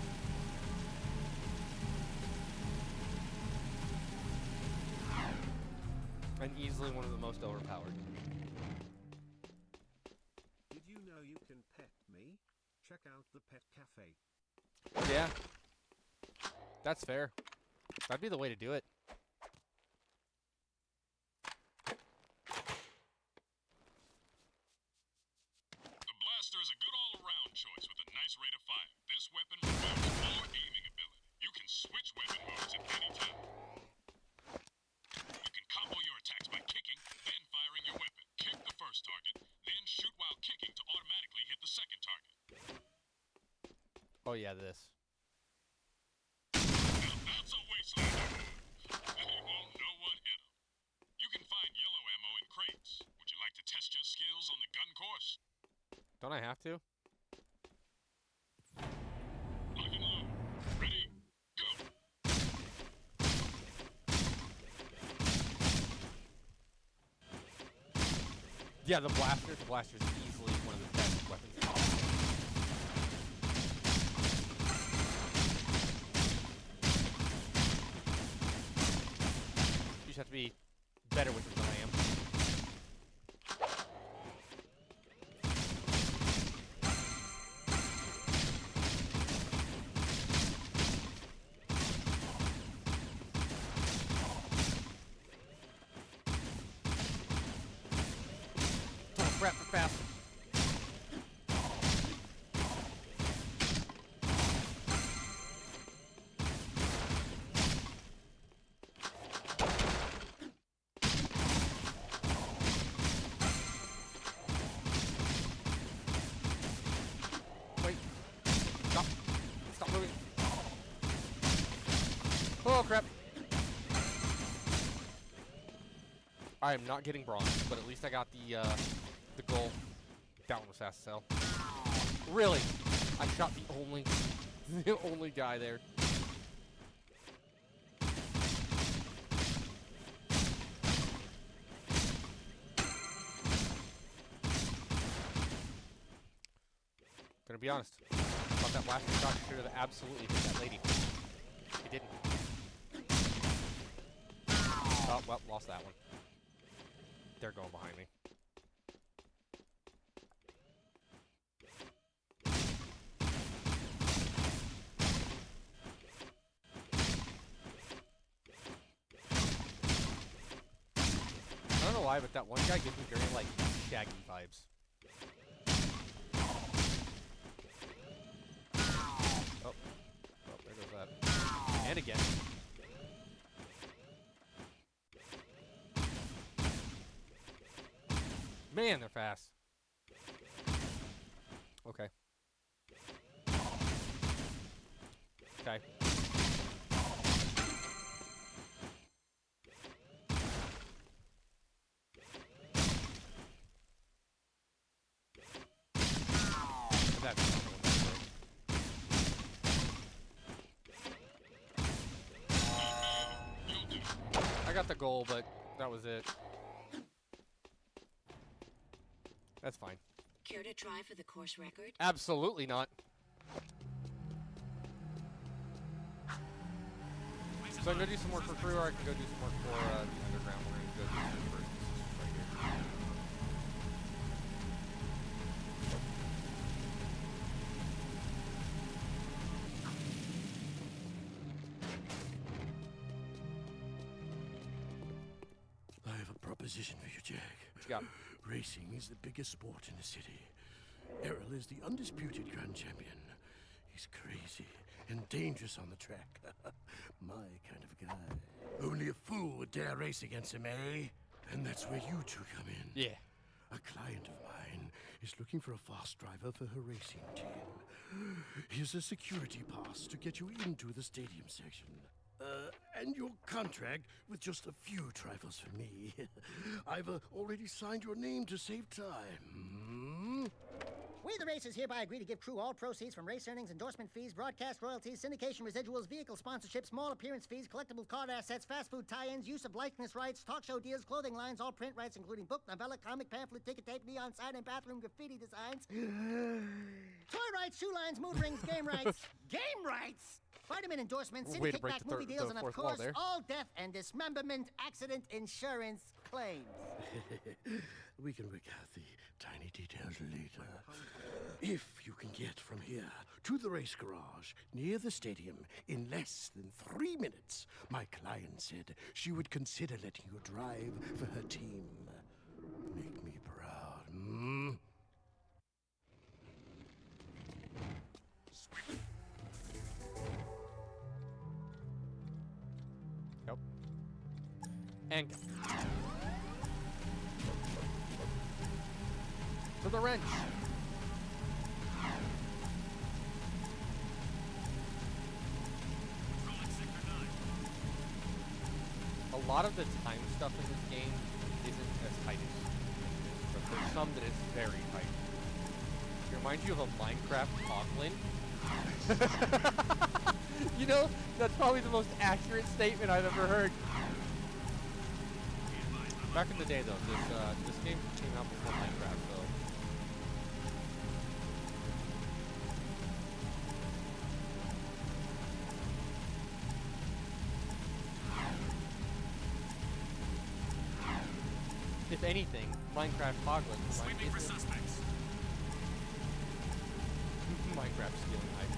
And easily one of the most overpowered. Did you know you can pet me? Check out the pet cafe. Yeah. That's fair. That'd be the way to do it. The blaster is a good all-around choice with a nice rate of fire. This weapon requires more aiming ability. You can switch weapon modes at any time. You can combo your attacks by kicking, then firing your weapon. Kick the first target, then shoot while kicking to automatically hit the second target. Oh yeah, this. Now that's a wastelander move. They won't know what hit them. You can find yellow ammo in crates. Would you like to test your skills on the gun course? Don't I have to? Lock and load. Ready? Go! Yeah, the blaster. The blaster is easily one of the best weapons. You just have to be better with it than I am. Oh crap, we're fast. Wait. Stop. Stop moving. Oh crap. I am not getting bronze, but at least I got the goal. That one was fast as hell. Really? I shot the only guy there. Gonna be honest. I thought that last shot should have absolutely hit that lady. It didn't. Oh, well, lost that one. They're going behind me. I don't know why, but that one guy gives me very, like, Shaggy vibes. Oh, there goes that. And again. Man, they're fast. Okay. Okay. That's I got the goal, but that was it. That's fine. Care to try for the course record? Absolutely not. So I can go do some work for crew, or I can go do some work for the underground. We're going to go do some first. Right here. I have a proposition for you, Jack. What you got? Racing is the biggest sport in the city. Errol is the undisputed grand champion. He's crazy and dangerous on the track. My kind of guy. Only a fool would dare race against him, eh? And that's where you two come in. Yeah. A client of mine is looking for a fast driver for her racing team. Here's a security pass to get you into the stadium section. And your contract with just a few trifles for me. I've already signed your name to save time. We, the racers, hereby agree to give crew all proceeds from race earnings, endorsement fees, broadcast royalties, syndication residuals, vehicle sponsorships, small appearance fees, collectible card assets, fast food tie-ins, use of likeness rights, talk show deals, clothing lines, all print rights, including book, novella, comic, pamphlet, ticket tape, neon sign, and bathroom graffiti designs. Toy rights, shoe lines, mood rings, game rights. Game rights! Vitamin endorsements, Way to syndicate break back the movie deals, and of fourth wall course, there. all death and dismemberment accident insurance claims. We can work out the tiny details later. If you can get from here to the race garage near the stadium in less than 3 minutes, my client said she would consider letting you drive for her team. Make me proud, hmm? Yep. And go. For the wrench. A lot of the time stuff in this game isn't as tight as but there's some that is very tight. It reminds you of a Minecraft Coglin. You know, that's probably the most accurate statement I've ever heard. Back in the day, though, this game came out before Minecraft, so. If anything, Minecraft Coglin. Sweeping for suspects. Minecraft stealing hype.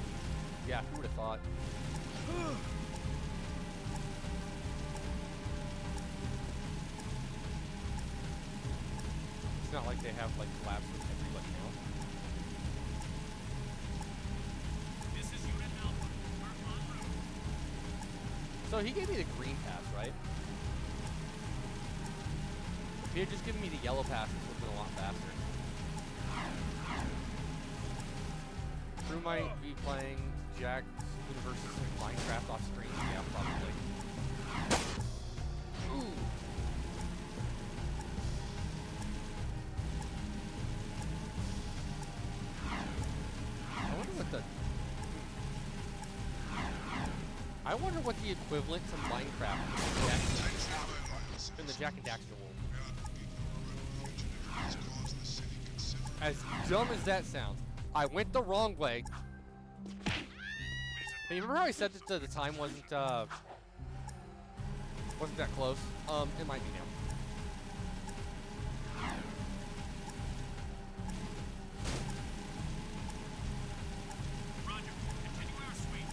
Yeah, who would have thought? It's not like they have like collabs with everybody else. This is Unit Alpha. We're en route. So he gave me the green pass, right? If he had just given me the yellow pass, it would have been a lot faster. Crew might be playing Jak versus Minecraft off screen. Yeah, probably. Ooh. I wonder what the I wonder what the equivalent to Minecraft in the Jak and Daxter world. As dumb as that sounds, I went the wrong way. Hey, you remember how I said that the time wasn't that close? It might be now. Roger. Continue our sweep.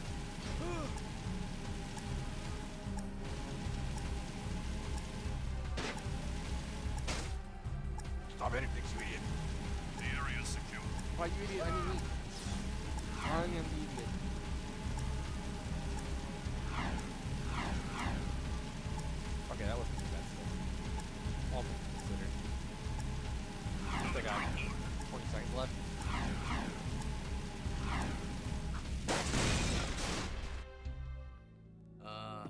Stop hitting things, you idiot. The area's secure. Why, you idiot? I mean me. I am the idiot. Okay, that wasn't too bad still. All things considered. I think I got 20 seconds left.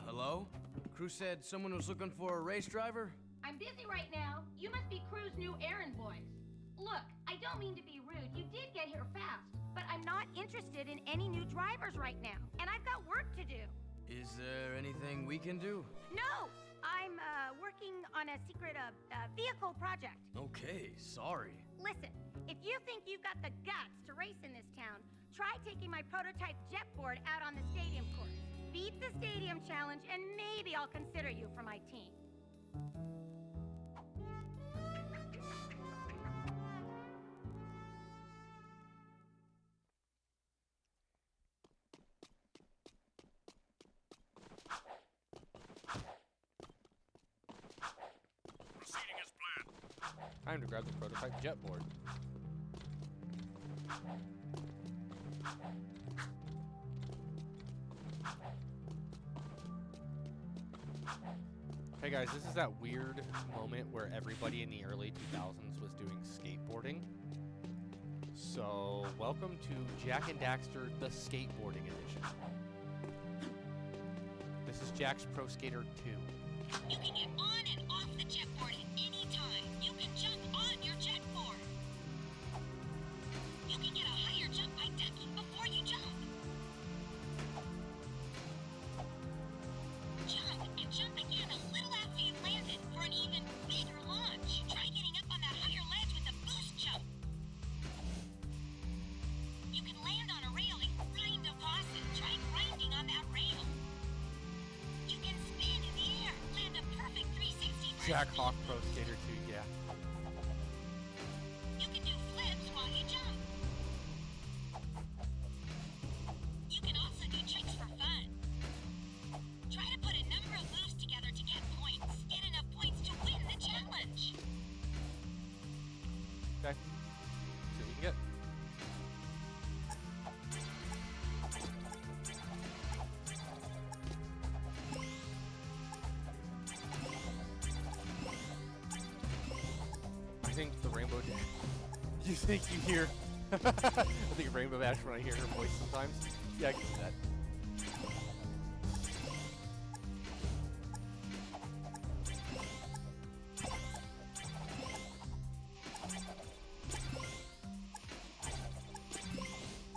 Hello? Crew said someone was looking for a race driver? I'm busy right now. You must be Crew's new errand boys. Look, I don't mean to be rude. You did get here fast. But I'm not interested in any new drivers right now. And I've got work to do. Is there anything we can do? No! I'm, working on a secret, vehicle project. Okay, sorry. Listen, if you think you've got the guts to race in this town, try taking my prototype jet board out on the stadium course. Beat the stadium challenge, and maybe I'll consider you for my team. Proceeding as planned. Time to grab the prototype jet board. Hey guys, this is that weird moment where everybody in the early 2000s was doing skateboarding. So, welcome to Jak and Daxter, the skateboarding edition. This is Jack's Pro Skater 2. You can get on and off the jetboard at any time. You can jump on your jetboard. You can get a higher jump by ducking before you jump. Jump and jump again a little after you've landed for an even bigger launch. Try getting up on that higher ledge with a boost jump. You can land on a rail and grind a faucet. Try grinding on that rail. You can spin in the air, land a perfect 360. Jak Hawk Pro Skater 2, yeah. You can do flips while you jump. You can also do tricks for fun. Try to put a number of moves together to get points. Get enough points to win the challenge. Okay. See what we can get. I think the Rainbow Dash. You think you hear? I think Rainbow Dash when I hear her voice sometimes. Yeah, I can see that.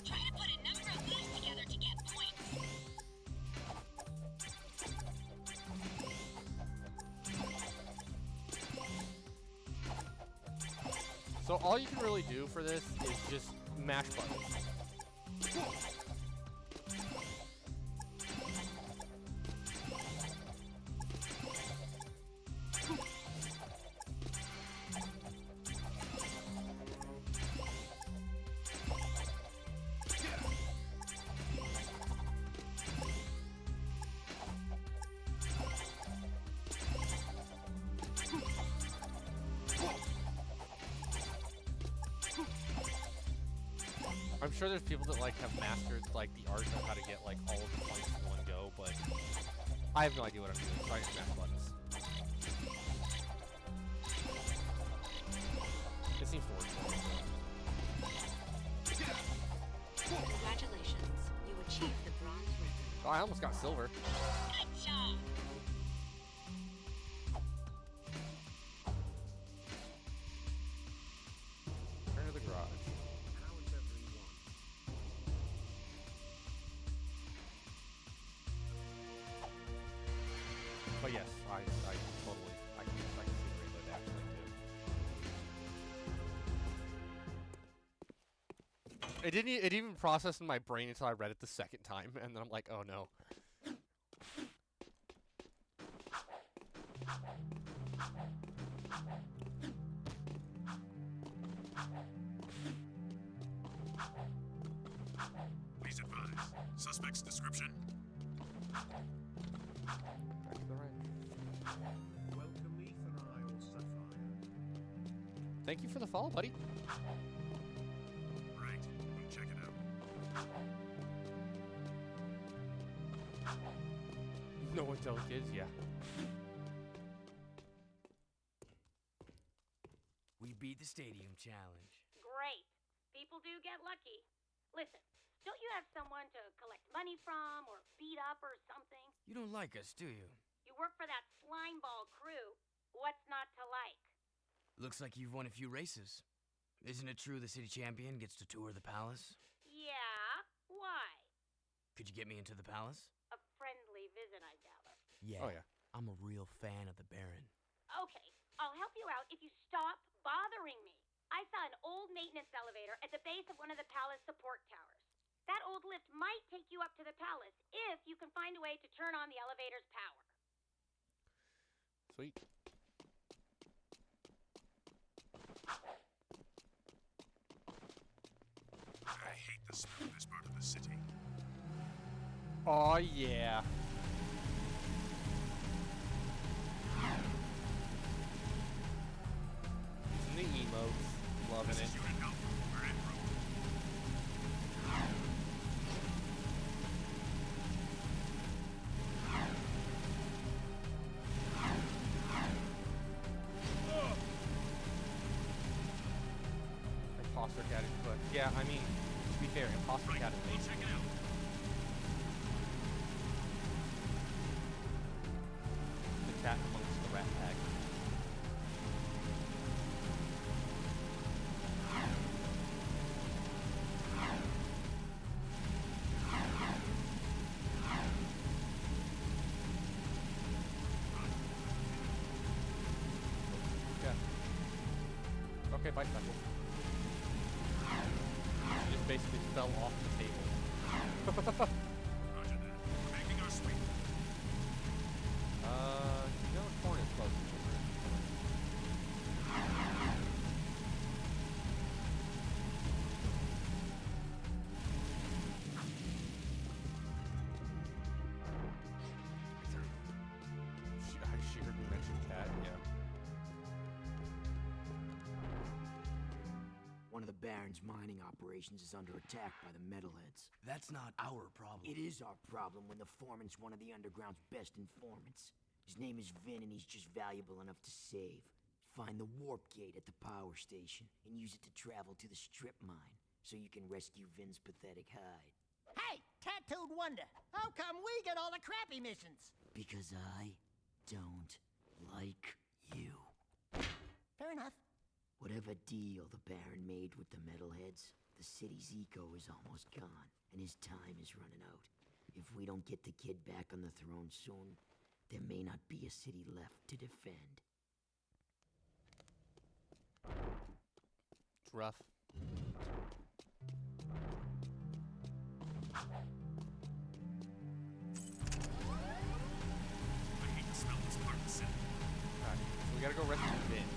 Try to put a number of moves together to get points. So all you can really do for this is just mash buttons. I'm sure there's people that like have mastered like the art of how to get like all of the points in one go, but I have no idea what I'm doing, so I just mash buttons. It seems to work for me. Congratulations, you achieved the bronze record. Oh, I almost got silver. Good job. Turn to the garage. How's everyone? yes, I totally, I can see Rainbow Daxter too. It didn't even process in my brain until I read it the second time, and then I'm like, oh no. Please advise. Suspect's description. Back to the right. Welcome Ethan Isle Sapphire. Thank you for the follow, buddy. Right. We'll check it out. No one tell kids, yeah. We beat the stadium challenge. Great. People do get lucky. Listen, don't you have someone to collect money from or beat up or something? You don't like us, do you? You work for that slimeball crew. What's not to like? Looks like you've won a few races. Isn't it true the city champion gets to tour the palace? Yeah? Why? Could you get me into the palace? A friendly visit, I gather. Yeah. Oh, yeah. I'm a real fan of the Baron. Okay, I'll help you out if you stop bothering me. I saw an old maintenance elevator at the base of one of the palace support towers. That old lift might take you up to the palace if you can find a way to turn on the elevator's power. Sweet. I hate the smell of this part of the city. Oh yeah. Using the emotes, loving This it. is Unit Alpha. We're en route. Imposter cat, but yeah, I mean, to be fair, imposter Right. cat is We'll amazing. check it out. The cat amongst the rat pack. Yeah. Okay, bye, Speckle. She just basically fell off the table. Roger that. We're making our sweep. You know, corn is close. She heard me mention cat, yeah. One of the Baron's mining operations is under attack by the metalheads. That's not our problem. It is our problem when the foreman's one of the underground's best informants. His name is Vin, and he's just valuable enough to save. Find the warp gate at the power station and use it to travel to the strip mine so you can rescue Vin's pathetic hide. Hey, tattooed wonder, how come we get all the crappy missions? Because I don't like you. Fair enough. Whatever deal the Baron made with the metalheads, the city's eco is almost gone, and his time is running out. If we don't get the kid back on the throne soon, there may not be a city left to defend. It's rough. I hate the smell of this part of the city. Alright, so we gotta go rescue Vin.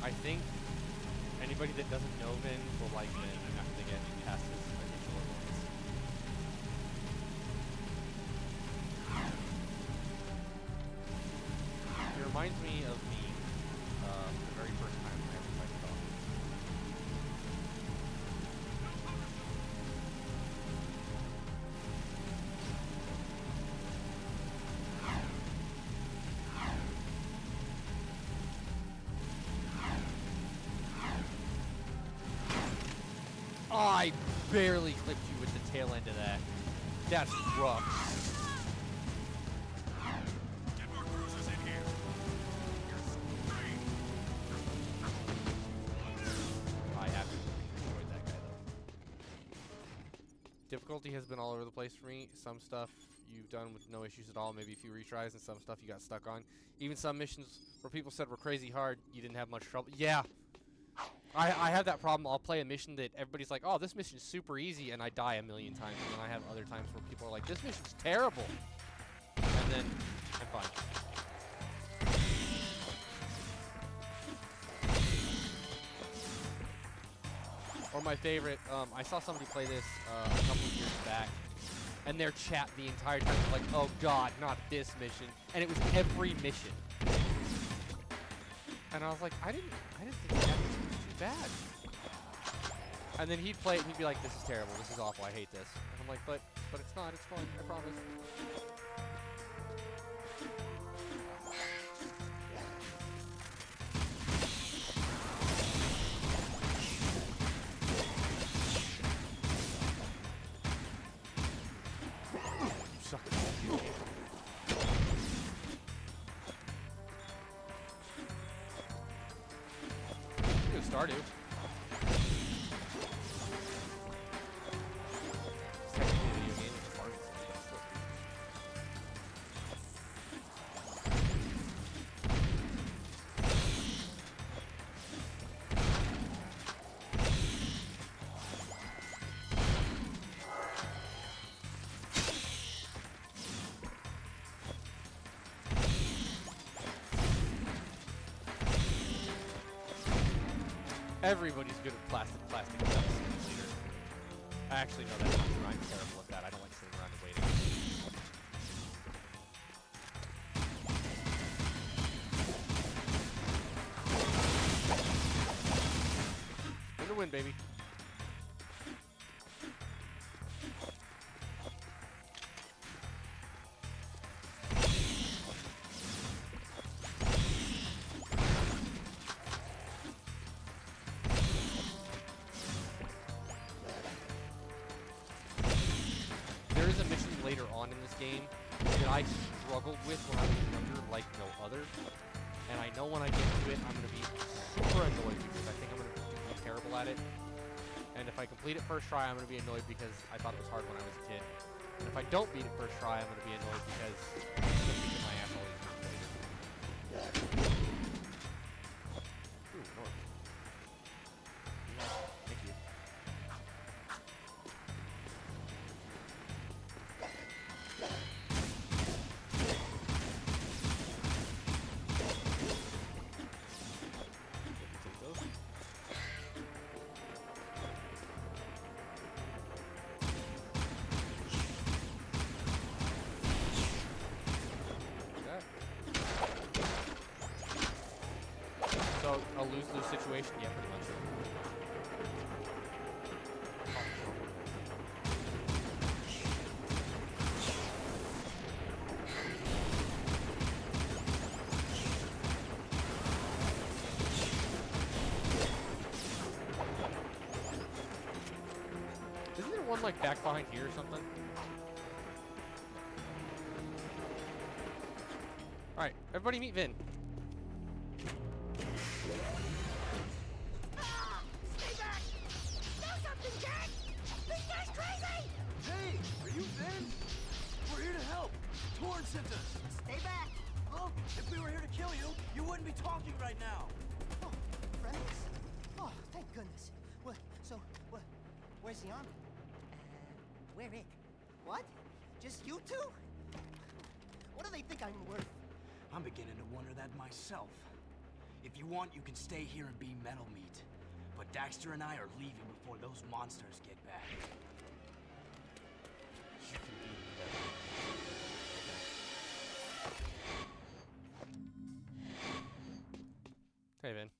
I think anybody that doesn't know Vin will like Vin after they get past his initial annoyance. He reminds me of me the very first time I ever tried to talk. I barely clipped you with the tail end of that. That's rough. Get more cruisers in here. You're so brave. I have to. difficulty has been all over the place for me. Some stuff you've done with no issues at all, maybe a few retries, and some stuff you got stuck on. Even some missions where people said were crazy hard, you didn't have much trouble. Yeah, I have that problem. I'll play a mission that everybody's like, oh, this mission is super easy, and I die a million times. And then I have other times where people are like, this mission's terrible. And then I'm fine. Or my favorite, I saw somebody play this a couple of years back, and their chat the entire time was like, oh god, not this mission. And it was every mission. And I was like, I didn't think that mission was too bad. And then he'd play it and he'd be like, this is terrible, this is awful, I hate this. And I'm like, but it's not, it's fun, I promise. Stardew. It's technically a video game, it's a farming sim, but still. Everybody's good at plastic cups later. I actually know that's not true. I'm terrible at that. I don't like sitting around and waiting. Win to win, baby. Later on in this game that I struggled with when I was younger like no other. And I know when I get to it, I'm going to be super annoyed because I think I'm going to be terrible at it. And if I complete it first try, I'm going to be annoyed because I thought it was hard when I was a kid. And if I don't beat it first try, I'm going to be annoyed because I'm still kicking my ass all these times later. Ooh, annoying. Thank you. So, a lose-lose situation? Yeah, pretty much. Isn't there one, like, back behind here or something? Alright, everybody meet Vin. Stay back! Do something, Jack! This guy's crazy! Hey, are you Vin? We're here to help. Torn sent us. Stay back! Well, if we were here to kill you, you wouldn't be talking right now. Oh, friends? Oh, thank goodness. Where's the army? Where Rick? What? Just you two? What do they think I'm worth? I'm beginning to wonder that myself. If you want, you can stay here and be metal meat. But Daxter and I are leaving before those monsters get back. You can be metal. Okay. Hey, Vin.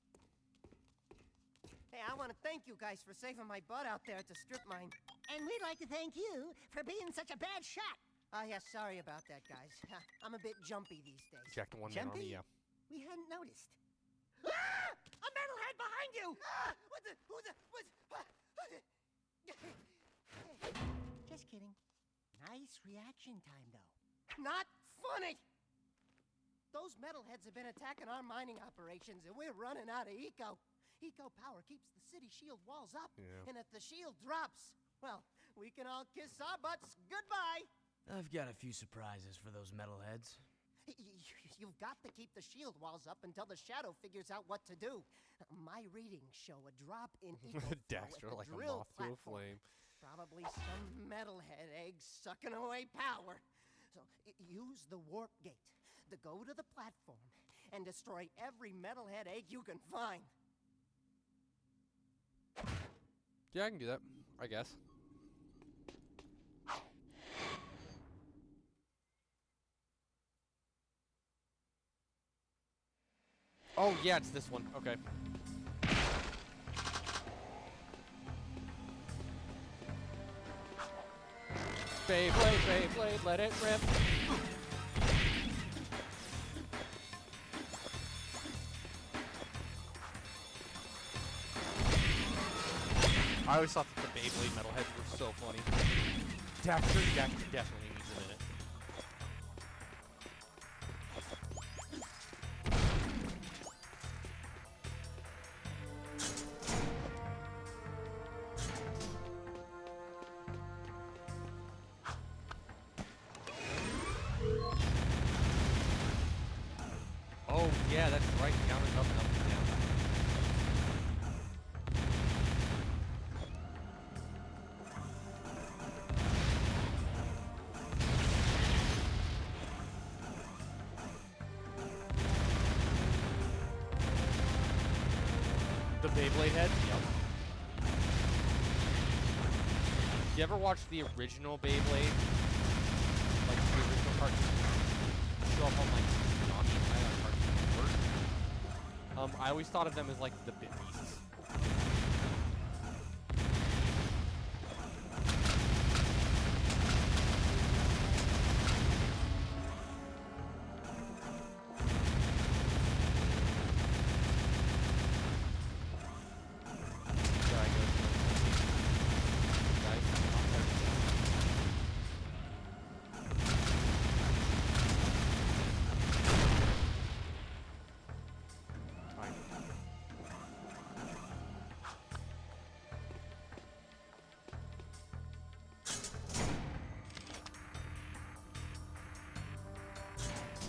Hey, I want to thank you guys for saving my butt out there at the strip mine. And we'd like to thank you for being such a bad shot. Oh, yeah, sorry about that, guys. I'm a bit jumpy these days. Jack the one-man army, yeah. We hadn't noticed. Ah! A metalhead behind you! Ah! Just kidding. Nice reaction time, though. Not funny! Those metalheads have been attacking our mining operations, and we're running out of eco. Eco power keeps the city shield walls up, Yeah. and if the shield drops, well, We can all kiss our butts goodbye. I've got a few surprises for those metalheads. You've got to keep the shield walls up until the shadow figures out what to do. My readings show a drop in eco Daxter like a moth to a flame. Probably some metalhead egg sucking away power. So use the warp gate to go to the platform and destroy every metalhead egg you can find. Yeah, I can do that, I guess. Oh, yeah, it's this one. Okay. Beyblade, Beyblade, let it rip. I always thought that the Beyblade metalheads were so funny. Daxter definitely needs a minute. Oh, yeah, that's right. Down and up and up and down. The Beyblade heads? Yep. You ever watch the original Beyblade? Like the original cartoon? Show up on like Nami and Cartoon Network? I always thought of them as like the Bit Beasts.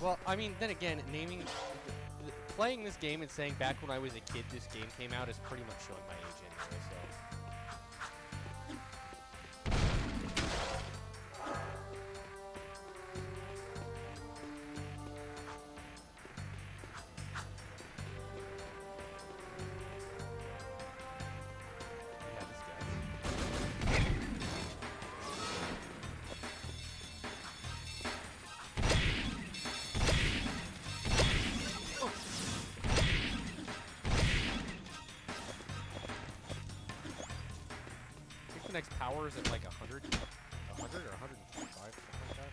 Well, I mean, then again, playing this game and saying back when I was a kid this game came out is pretty much showing my age anyway, so. Yeah, this guy. The next power is at like 100 or 125, something like that.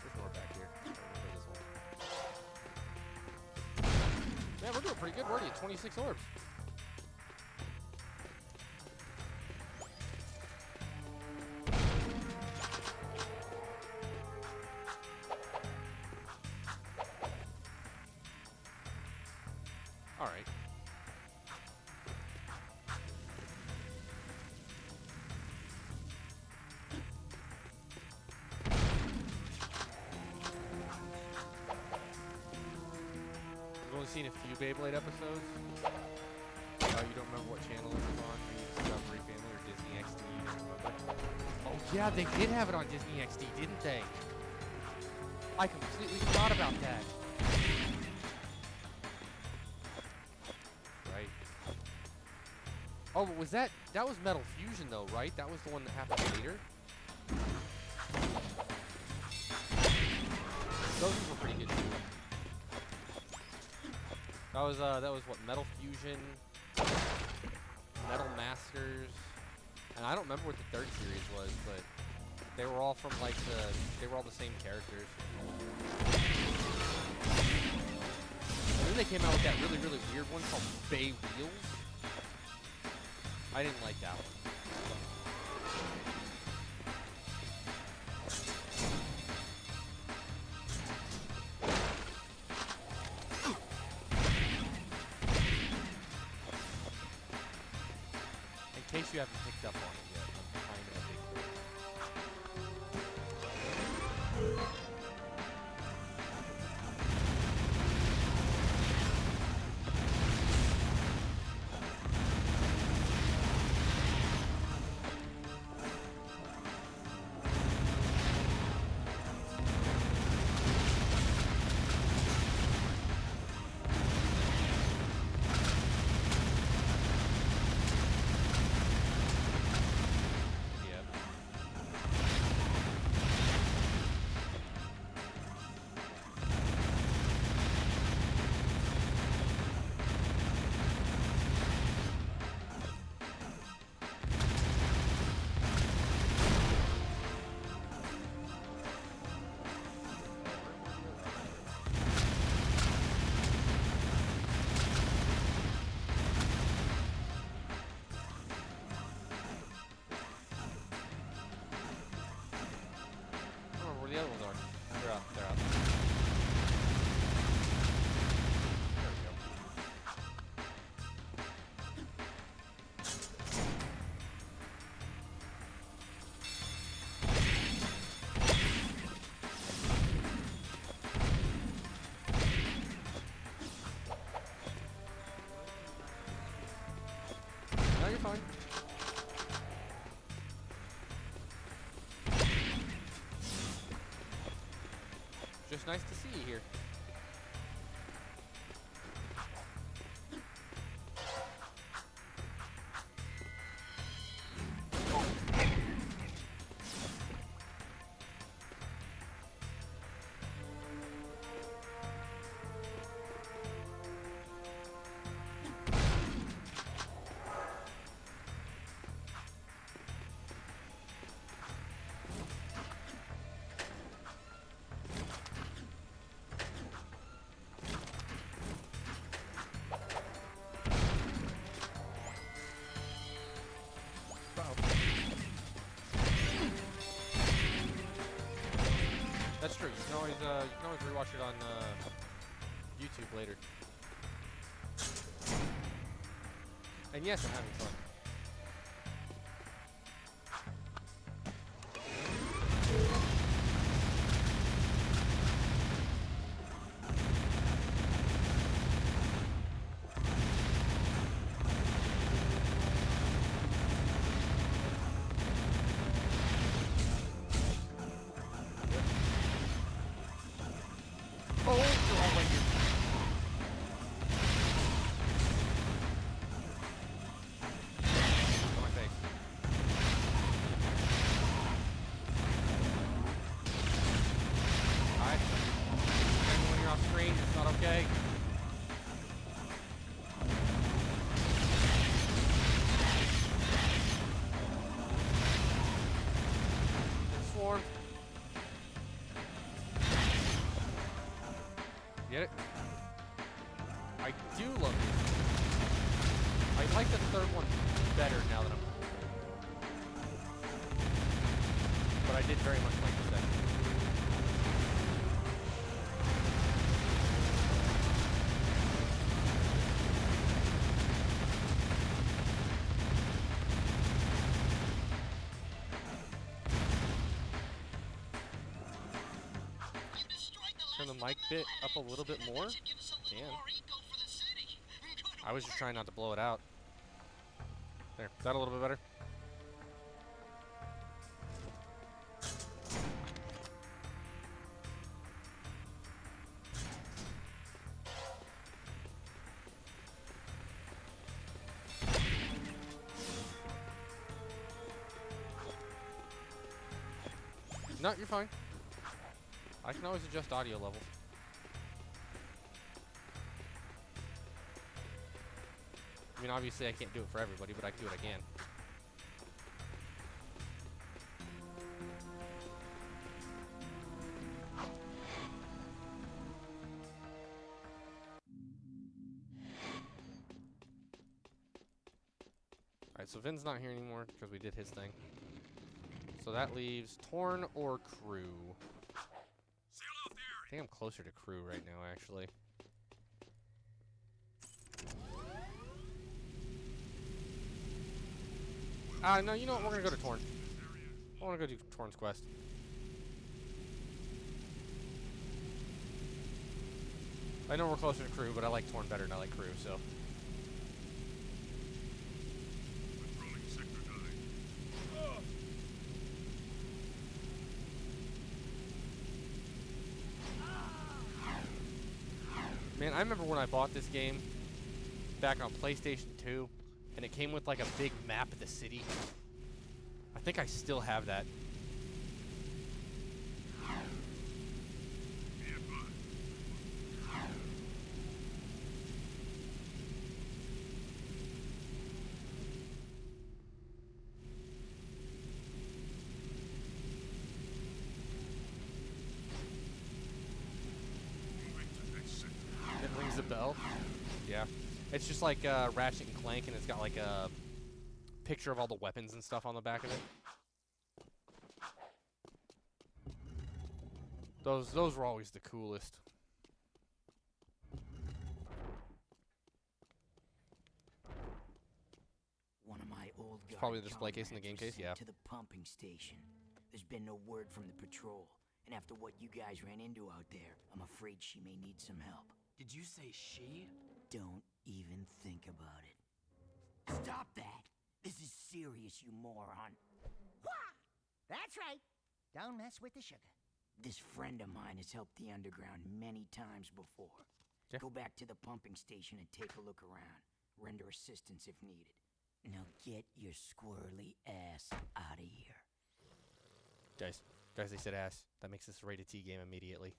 There's more back here. Yeah, we're doing pretty good. We're already at 26 orbs. All right. I've only seen a few Beyblade episodes. You don't remember what channel it was on? Maybe Discovery Family or Disney XD? You don't remember? Oh yeah, they did have it on Disney XD, didn't they? I completely forgot about that. Right. Oh, but was that was Metal Fusion though, right? That was the one that happened later. Those were pretty good too. That was what, Metal Fusion, Metal Masters, and I don't remember what the third series was, but they were all from like they were all the same characters. And then they came out with that really, really weird one called Bay Wheels. I didn't like that one. case you haven't picked up on it yet, I'm kind of a big kid. The other ones are. They're out. They're out. There we go. No, you're fine. Just nice to see you here. That's true. You can always rewatch it on YouTube later. And yes, I'm having fun. Oh, you're all right here. On my face. Alright. When you're off screen, it's not okay. Swarm. Get it? I do love it. I like the third one better now that I'm... But I did very much like the second. Turn the mic bit up a little bit more. Damn. I was just trying not to blow it out. There. Is that a little bit better? No, you're fine. I can always adjust audio levels. I mean, obviously I can't do it for everybody, but I can do what I can. Alright, so Vin's not here anymore because we did his thing. So that leaves Torn or Crew. I think I'm closer to Crew right now, actually. No, you know what? We're gonna go to Torn. I wanna go do Torn's quest. I know we're closer to Crew, but I like Torn better than I like Crew, so. Man, I remember when I bought this game back on PlayStation 2, and it came with like a big map of the city. I think I still have that. It rings a bell. Yeah. It's just like Ratchet and Clank, and it's got like a picture of all the weapons and stuff on the back of it. Those were always the coolest. One of my old guard Probably the display case and the game comrades case, was yeah. sent to the pumping station. There's been no word from the patrol, and after what you guys ran into out there, I'm afraid she may need some help. Did you say she? Don't even think about it. Stop that! This is serious, you moron. Wah! That's right. Don't mess with the sugar. This friend of mine has helped the underground many times before. Yeah. Go back to the pumping station and take a look around. Render assistance if needed. Now get your squirrely ass out of here. Guys, they said ass. That makes this a rated T game immediately.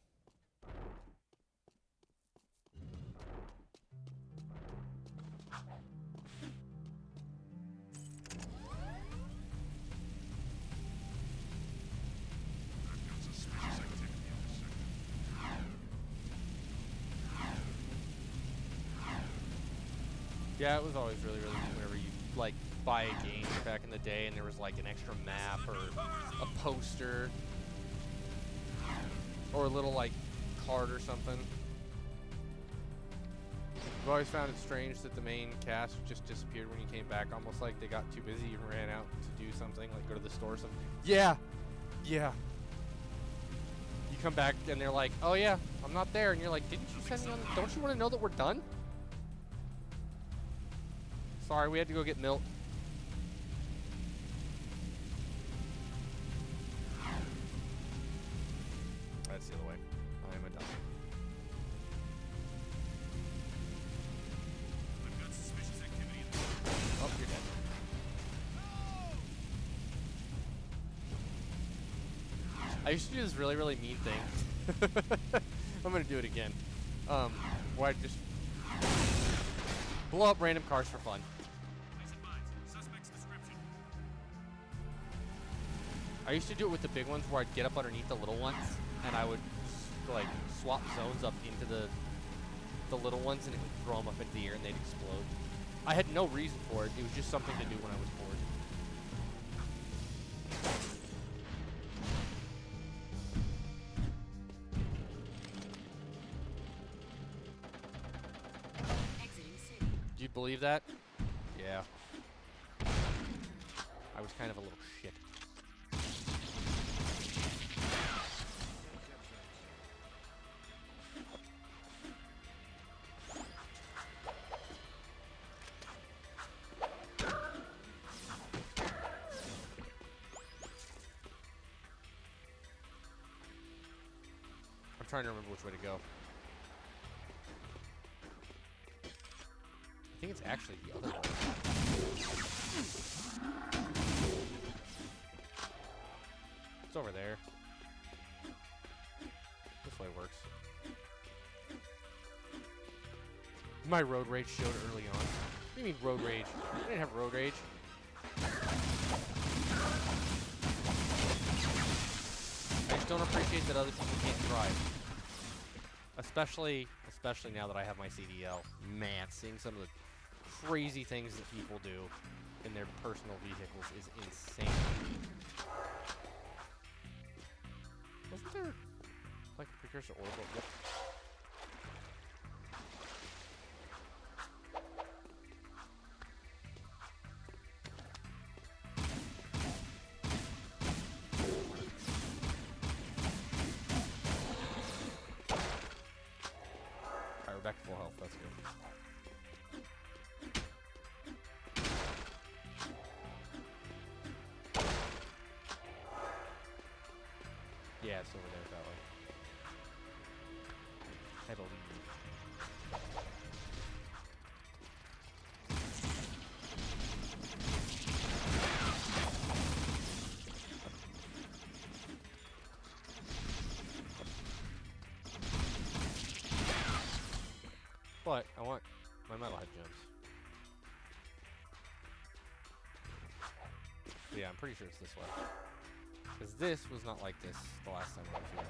Yeah, it was always really, really neat whenever you, like, buy a game back in the day and there was, like, an extra map or a poster or a little, like, card or something. I've always found it strange that the main cast just disappeared when you came back, almost like they got too busy and ran out to do something, like go to the store or something. Yeah! Yeah! You come back and they're like, oh yeah, I'm not there. And you're like, didn't you send me on? Don't you want to know that we're done? Sorry, we had to go get milk. That's the other way. I am a dummy. I've got suspicious activity in the Oh, you're dead. I used to do this really, really mean thing. I'm gonna do it again. Where I just blow up random cars for fun. suspect's description. I used to do it with the big ones where I'd get up underneath the little ones and I would like swap zones up into the little ones and it would throw them up into the air and they'd explode. I had no reason for it. It was just something to do when I was bored. Exiting city. You'd believe that? Yeah. I was kind of a little shit. I'm trying to remember which way to go. I think it's actually the other way. It's over there. This way works. My road rage showed early on. What do you mean road rage? I didn't have road rage. I just don't appreciate that other people can't drive. Especially now that I have my CDL. Man, seeing some of the crazy things that people do in their personal vehicles is insane. Wasn't there like a precursor orbital? Yep. full health. That's good. Yeah, it's over there that way. I believe. But I want my metalhead gems. Yeah, I'm pretty sure it's this way. Because this was not like this the last time I was here.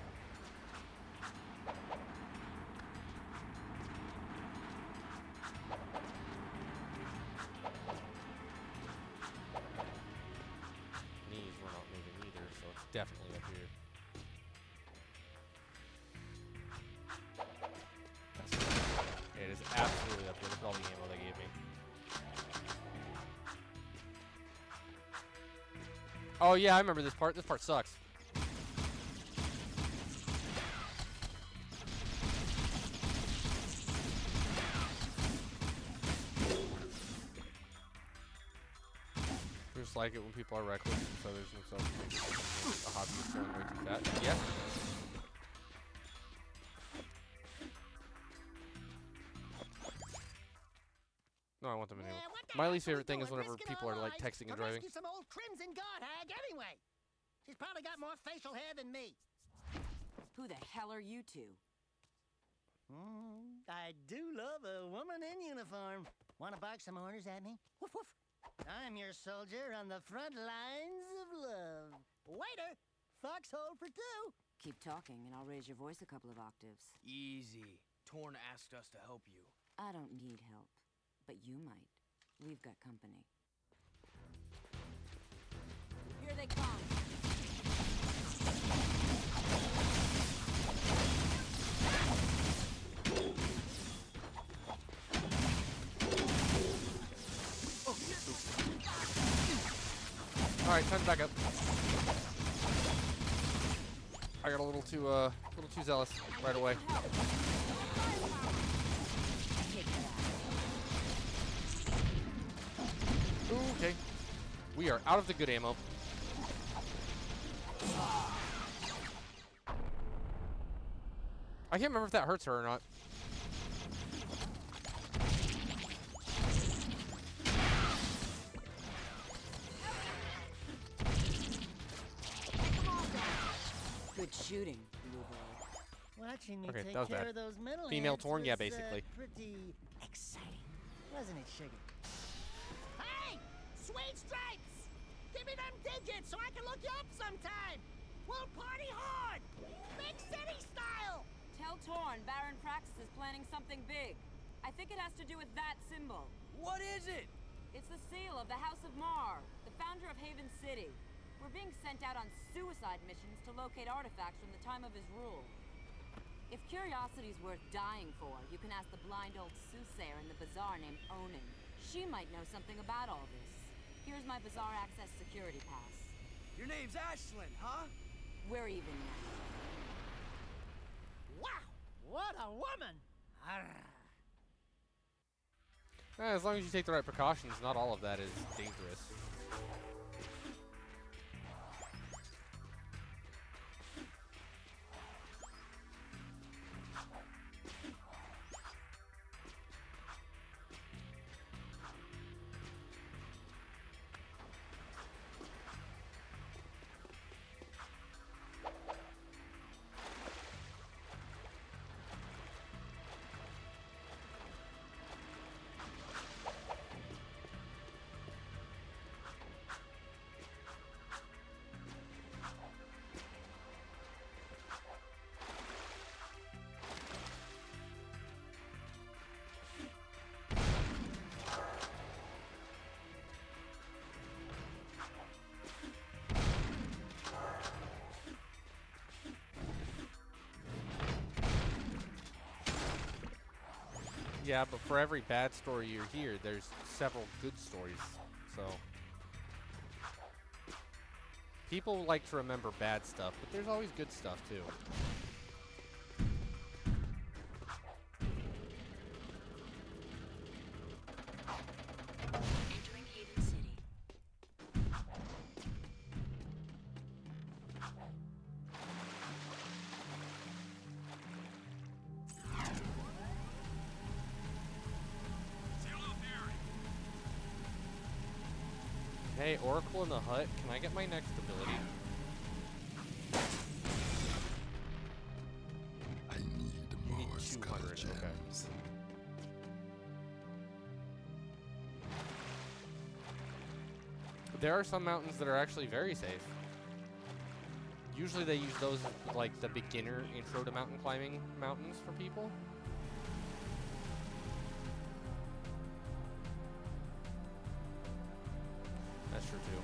Knees were not moving either, so it's definitely up here. It is absolutely up here. Look at all the ammo they gave me. Oh yeah, I remember this part. This part sucks. Just like it when people are reckless, so there's no self-defense. A hobby is going way too fast. Yeah. No, I want them in here. My least favorite thing is whenever people are like texting and driving. Rescue some old crimson guard hag anyway. She's probably got more facial hair than me. Who the hell are you two? I do love a woman in uniform. Want to bark some orders at me? Woof woof. I'm your soldier on the front lines of love. Waiter, foxhole for two. Keep talking and I'll raise your voice a couple of octaves. Easy. Torn asked us to help you. I don't need help, but you might. We've got company. Here they come. All right, time to back up. I got a little too zealous right away. Ooh, okay. We are out of the good ammo. I can't remember if that hurts her or not. Good shooting, Louvo. Watching me Okay, take that was care bad. of those middle Female ants torn, yeah, was, basically. Pretty exciting, wasn't it, sugar? Hey, sweet stripes! Give me them digits so I can look you up sometime. We'll party hard, big city style. Tell Torn Baron Praxis is planning something big. I think it has to do with that symbol. What is it? It's the seal of the House of Mar, the founder of Haven City. We're being sent out on suicide missions to locate artifacts from the time of his rule. If curiosity's worth dying for, you can ask the blind old soothsayer in the bazaar named Onin. She might know something about all this. Here's my bazaar access security pass. Your name's Ashlyn, huh? We're even now. Wow, what a woman! As long as you take the right precautions, not all of that is dangerous. Yeah, but for every bad story you hear, there's several good stories. So people like to remember bad stuff, but there's always good stuff too. Hey, Oracle in the Hut, can I get my next ability? I need more skull 200, okay. gems. There are some mountains that are actually very safe. Usually they use those as like the beginner intro to mountain climbing mountains for people. That's true too.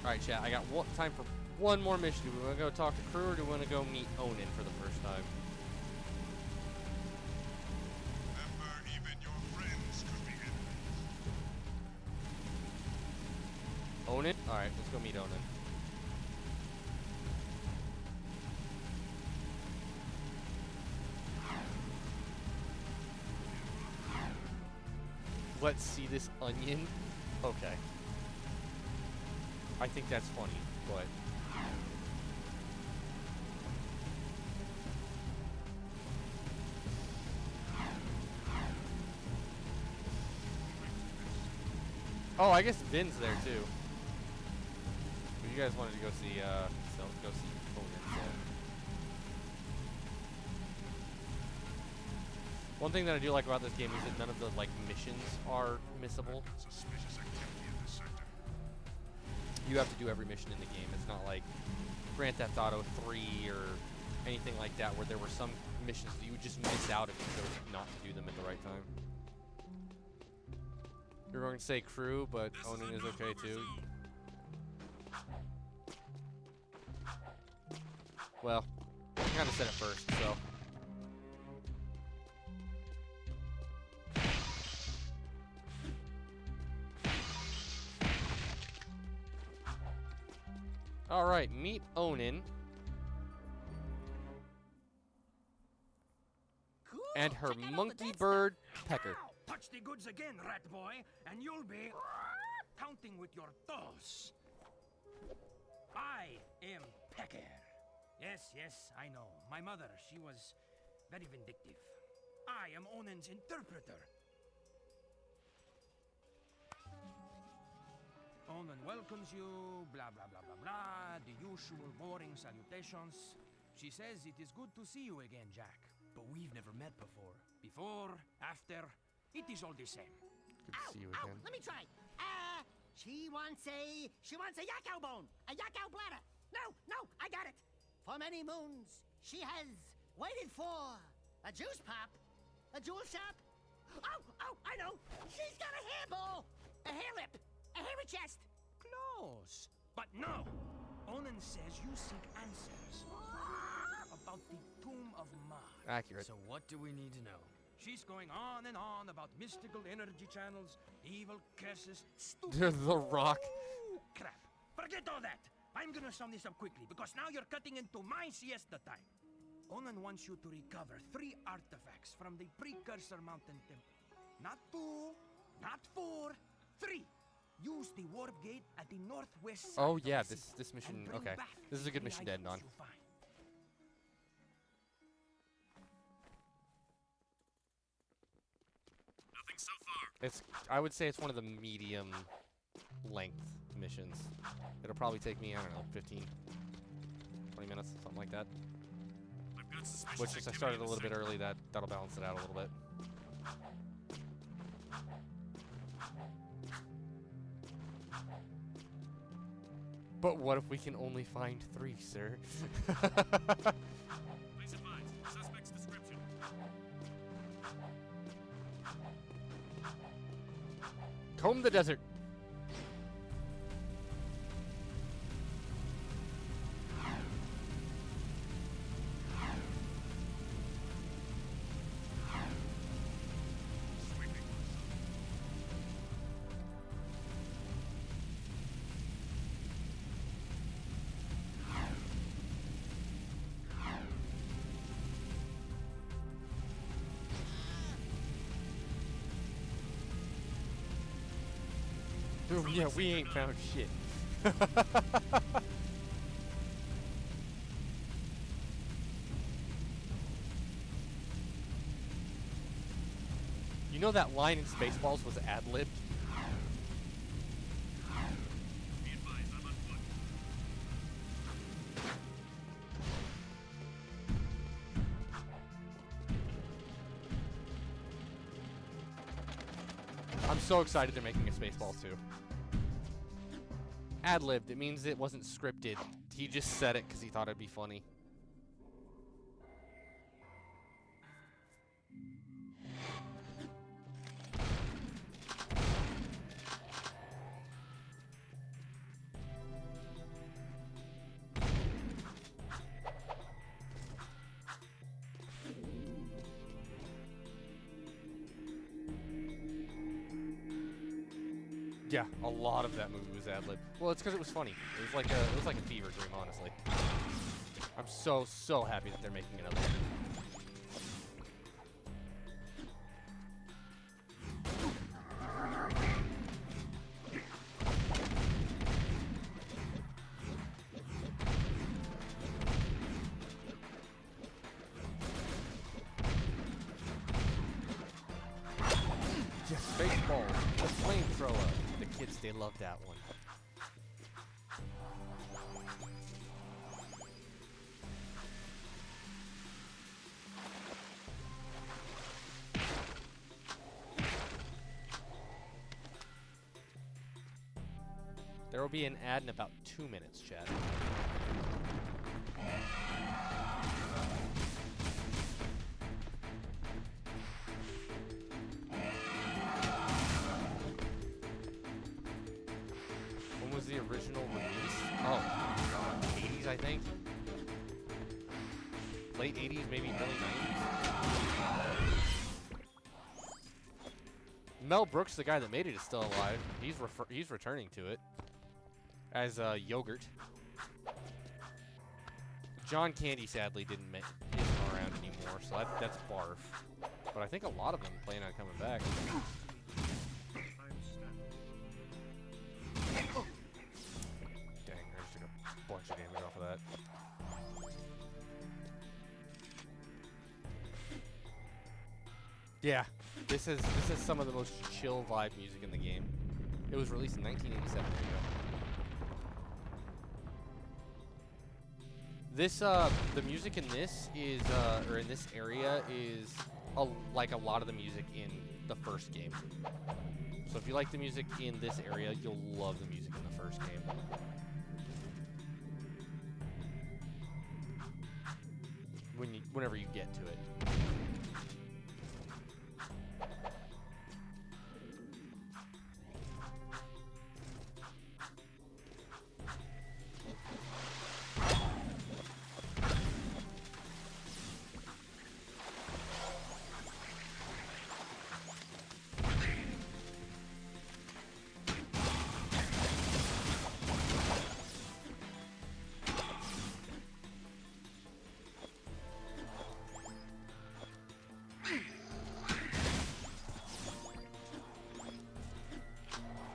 Alright, chat, I got time for one more mission. Do we want to go talk to Crew, or do we want to go meet Onin for the first time? Remember, even your friends could be enemies. Onin? Alright, let's go meet Onin. Let's see this onion. Okay. I think that's funny, but... Oh, I guess Vin's there too. But you guys wanted to go see, go see Onin, so. One thing that I do like about this game is that none of the, like, missions are missable. Suspicious activity in this sector. You have to do every mission in the game. It's not like Grand Theft Auto 3 or anything like that, where there were some missions that you would just miss out if you chose not to do them at the right time. You're going to say Crew, but Onin is okay too. Well, I kind of said it first, so. Alright, meet Onin. And her monkey bird pecker. Touch the goods again, rat boy, and you'll be counting with your toes. I am Pecker. Yes, I know. My mother, she was very vindictive. I am Onin's interpreter. Onin welcomes you, blah, blah, blah, blah, blah, the usual boring salutations. She says it is good to see you again, Jak. But we've never met before. Before, after, it is all the same. Good to see you again. Let me try. She wants a yakao bone, a yakao bladder. No, I got it. For many moons, she has waited for a juice pop, a jewel shop. Oh, I know. She's got a hairball, a hair lip, a hairy chest. Close. But no. Onin says you seek answers about the Tomb of Mars. Accurate. So what do we need to know? She's going on and on about mystical energy channels, evil curses, The Rock. crap. Forget all that. I'm gonna sum this up quickly, because now you're cutting into my siesta time. Onin wants you to recover 3 artifacts from the Precursor Mountain Temple. Not 2, not 4, 3. Use the warp gate at the northwest side Oh of yeah, the this city, mission. and bring Okay, back this is a good the mission to end on. items you find. Nothing so far. I would say it's one of the medium length missions. It'll probably take me, I don't know, 15, 20 minutes, something like that. I've got suspicious Which, since I activity started in a the little bit sector. early, that'll balance it out a little bit. But what if we can only find 3, sir? Please advise. Suspect's description. Comb the desert. Ooh, yeah, we ain't found shit. know that line in Spaceballs was ad-libbed? I'm so excited they're making a Spaceballs 2. Ad-libbed. It means it wasn't scripted. He just said it because he thought it'd be funny. Yeah, a lot of that movie was ad-lib. Well, it's because it was funny. It was like a fever dream, honestly. I'm so happy that they're making another one. Yes, baseball, the flamethrower. The kids, they love that one. There will be an ad in about 2 minutes, chat. When was the original release? Oh, 80s, I think. Late 80s, maybe early 90s. Mel Brooks, the guy that made it, is still alive. He's returning to it as Yogurt. John Candy sadly isn't around anymore, so that's barf. But I think a lot of them plan on coming back. Dang, I just took a bunch of damage off of that. Yeah, this is some of the most chill vibe music in the game. It was released in 1987. This the music in this is or in this area is like a lot of the music in the first game. So if you like the music in this area, you'll love the music in the first game. Whenever you get to it.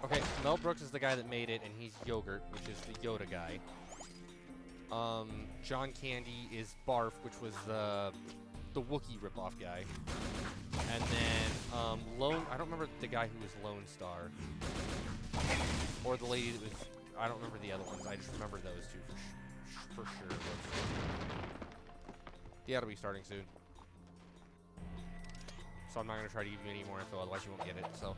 Okay, Mel Brooks is the guy that made it, and he's Yogurt, which is the Yoda guy. John Candy is Barf, which was the Wookiee ripoff guy. And then I don't remember the guy who was Lone Star, or the lady that was. I don't remember the other ones. I just remember those two for sure. Yeah, it'll be starting soon. So I'm not gonna try to give you any more info, otherwise you won't get it. So.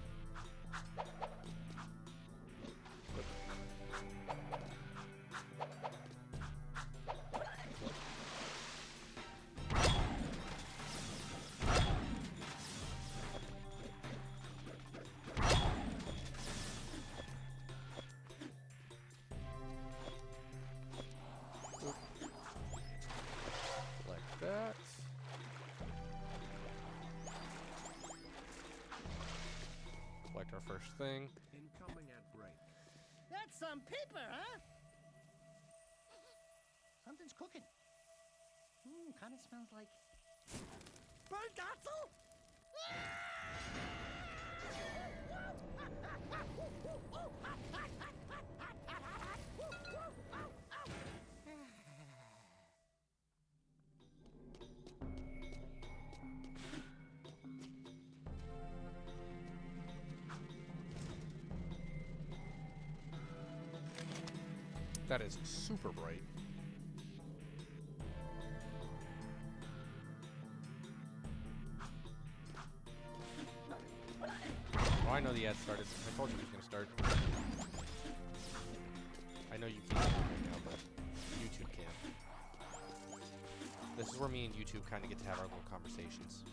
Like that. Select our first thing. Incoming ad break. That's some pepper, huh? Something's cooking. Kind of smells like burnt Gotzel? That is super bright. Oh, I know the ad started. I told you it was going to start. I know you can't hear right now, but YouTube can. This is where me and YouTube kind of get to have our little conversations.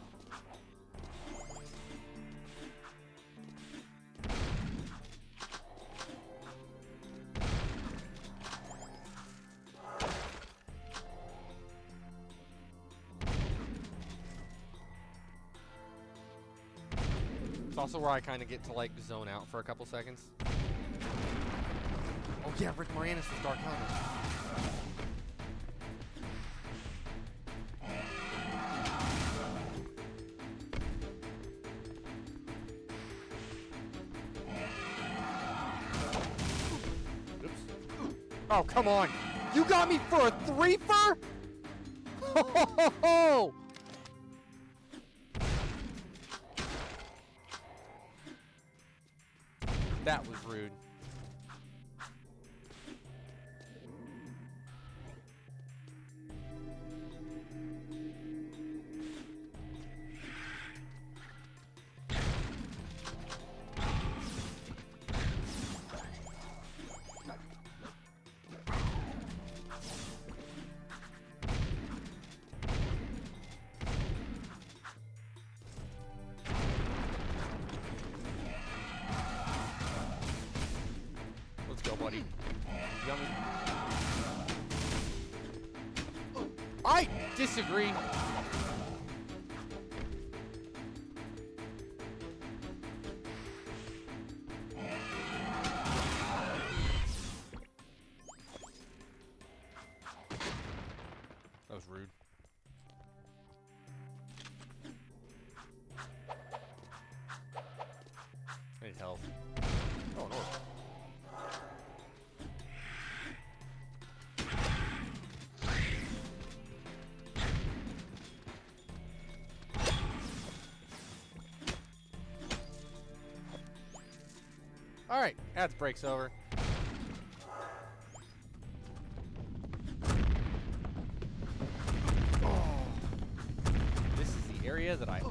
It's also where I kind of get to, like, zone out for a couple seconds. Oh, yeah, Rick Moranis is Dark Helmet. Oops. Oh, come on. You got me for a threefer? Ho, ho, ho, ho! That was rude. Buddy. Yummy. I disagree. That was rude. I need health. Oh, no. Alright, ads break's over. Oh. This is the area that I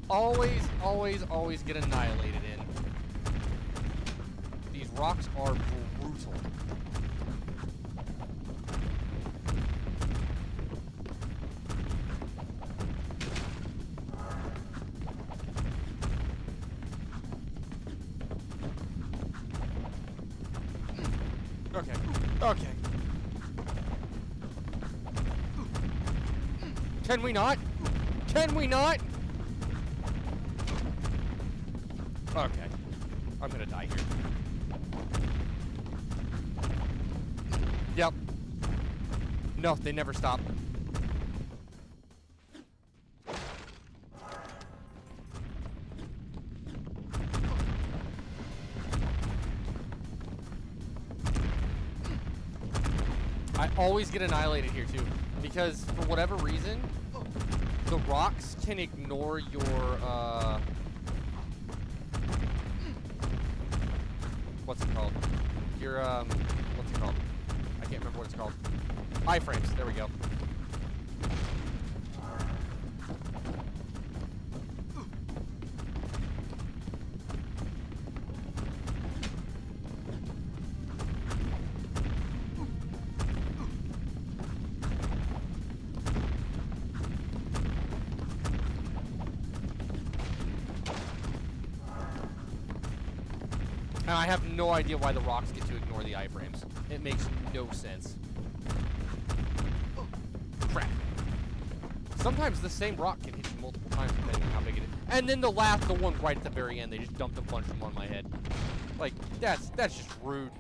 always get annihilated in. These rocks are brutal. Okay. Okay. Can we not? Can we not? Okay. I'm gonna die here. Yep. No, they never stop. I always get annihilated here too, because for whatever reason, the rocks can ignore your, what's it called? Your, what's it called? I can't remember what it's called. Iframes, there we go. And I have no idea why the rocks get to ignore the iframes. It makes no sense. Oh, crap. Sometimes the same rock can hit you multiple times depending on how big it is. And then the one right at the very end, they just dumped a bunch of them on my head. Like, that's just rude.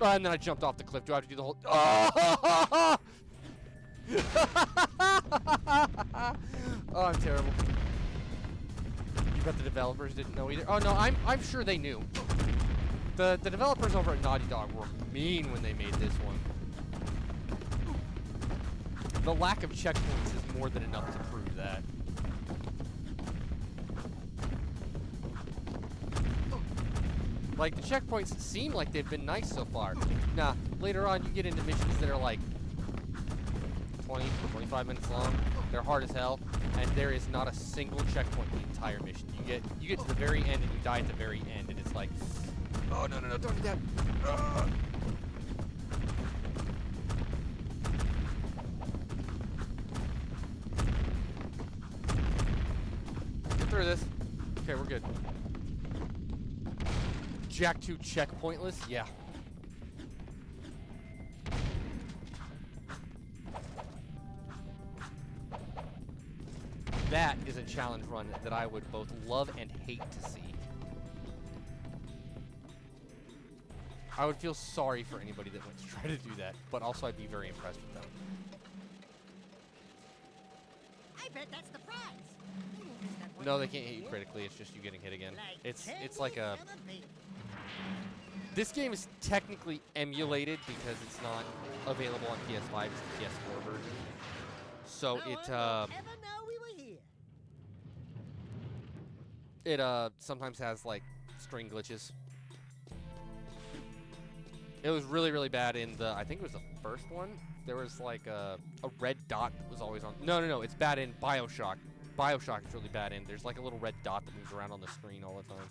And then I jumped off the cliff. Do I have to do the whole... Oh, oh I'm terrible. You bet the developers didn't know either. Oh no, I'm sure they knew. The developers over at Naughty Dog were mean when they made this one. The lack of checkpoints is more than enough to prove that. Like, the checkpoints seem like they've been nice so far. Nah, later on you get into missions that are like 20, 25 minutes long. They're hard as hell, and there is not a single checkpoint in the entire mission. You get to the very end and you die at the very end, and it's like, oh no, don't do that. Get through this. Okay, we're good. Jak 2 checkpointless? Yeah. That is a challenge run that I would both love and hate to see. I would feel sorry for anybody that went to try to do that, but also I'd be very impressed with them. I bet that's the prize. No, they can't hit you critically. It's just you getting hit again. It's like a... This game is technically emulated because it's not available on PS5. It's the PS4 version. So it sometimes has like string glitches. It was really, really bad in the, I think it was the first one. There was like a red dot that was always on. No, it's bad in BioShock. BioShock is really bad in. There's like a little red dot that moves around on the screen all the time.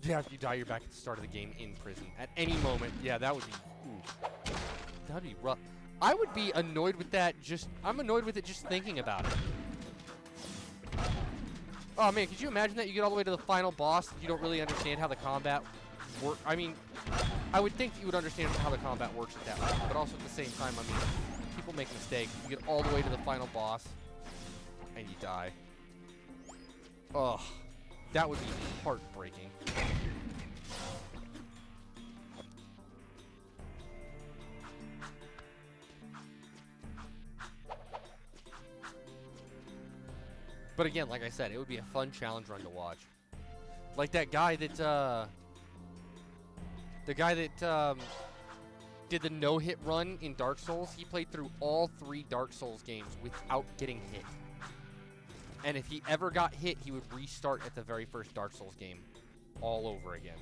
Yeah, if you die, you're back at the start of the game in prison. At any moment, yeah, that would be... Ooh, that'd be rough. I would be annoyed with that I'm annoyed with it just thinking about it. Oh, man, could you imagine that? You get all the way to the final boss, and you don't really understand how the combat works. I mean, I would think that you would understand how the combat works at that point, but also at the same time, I mean, people make mistakes. You get all the way to the final boss, and you die. Ugh. That would be heartbreaking. But again, like I said, it would be a fun challenge run to watch. Like that guy that, did the no-hit run in Dark Souls. He played through all 3 Dark Souls games without getting hit. And if he ever got hit, he would restart at the very first Dark Souls game all over again.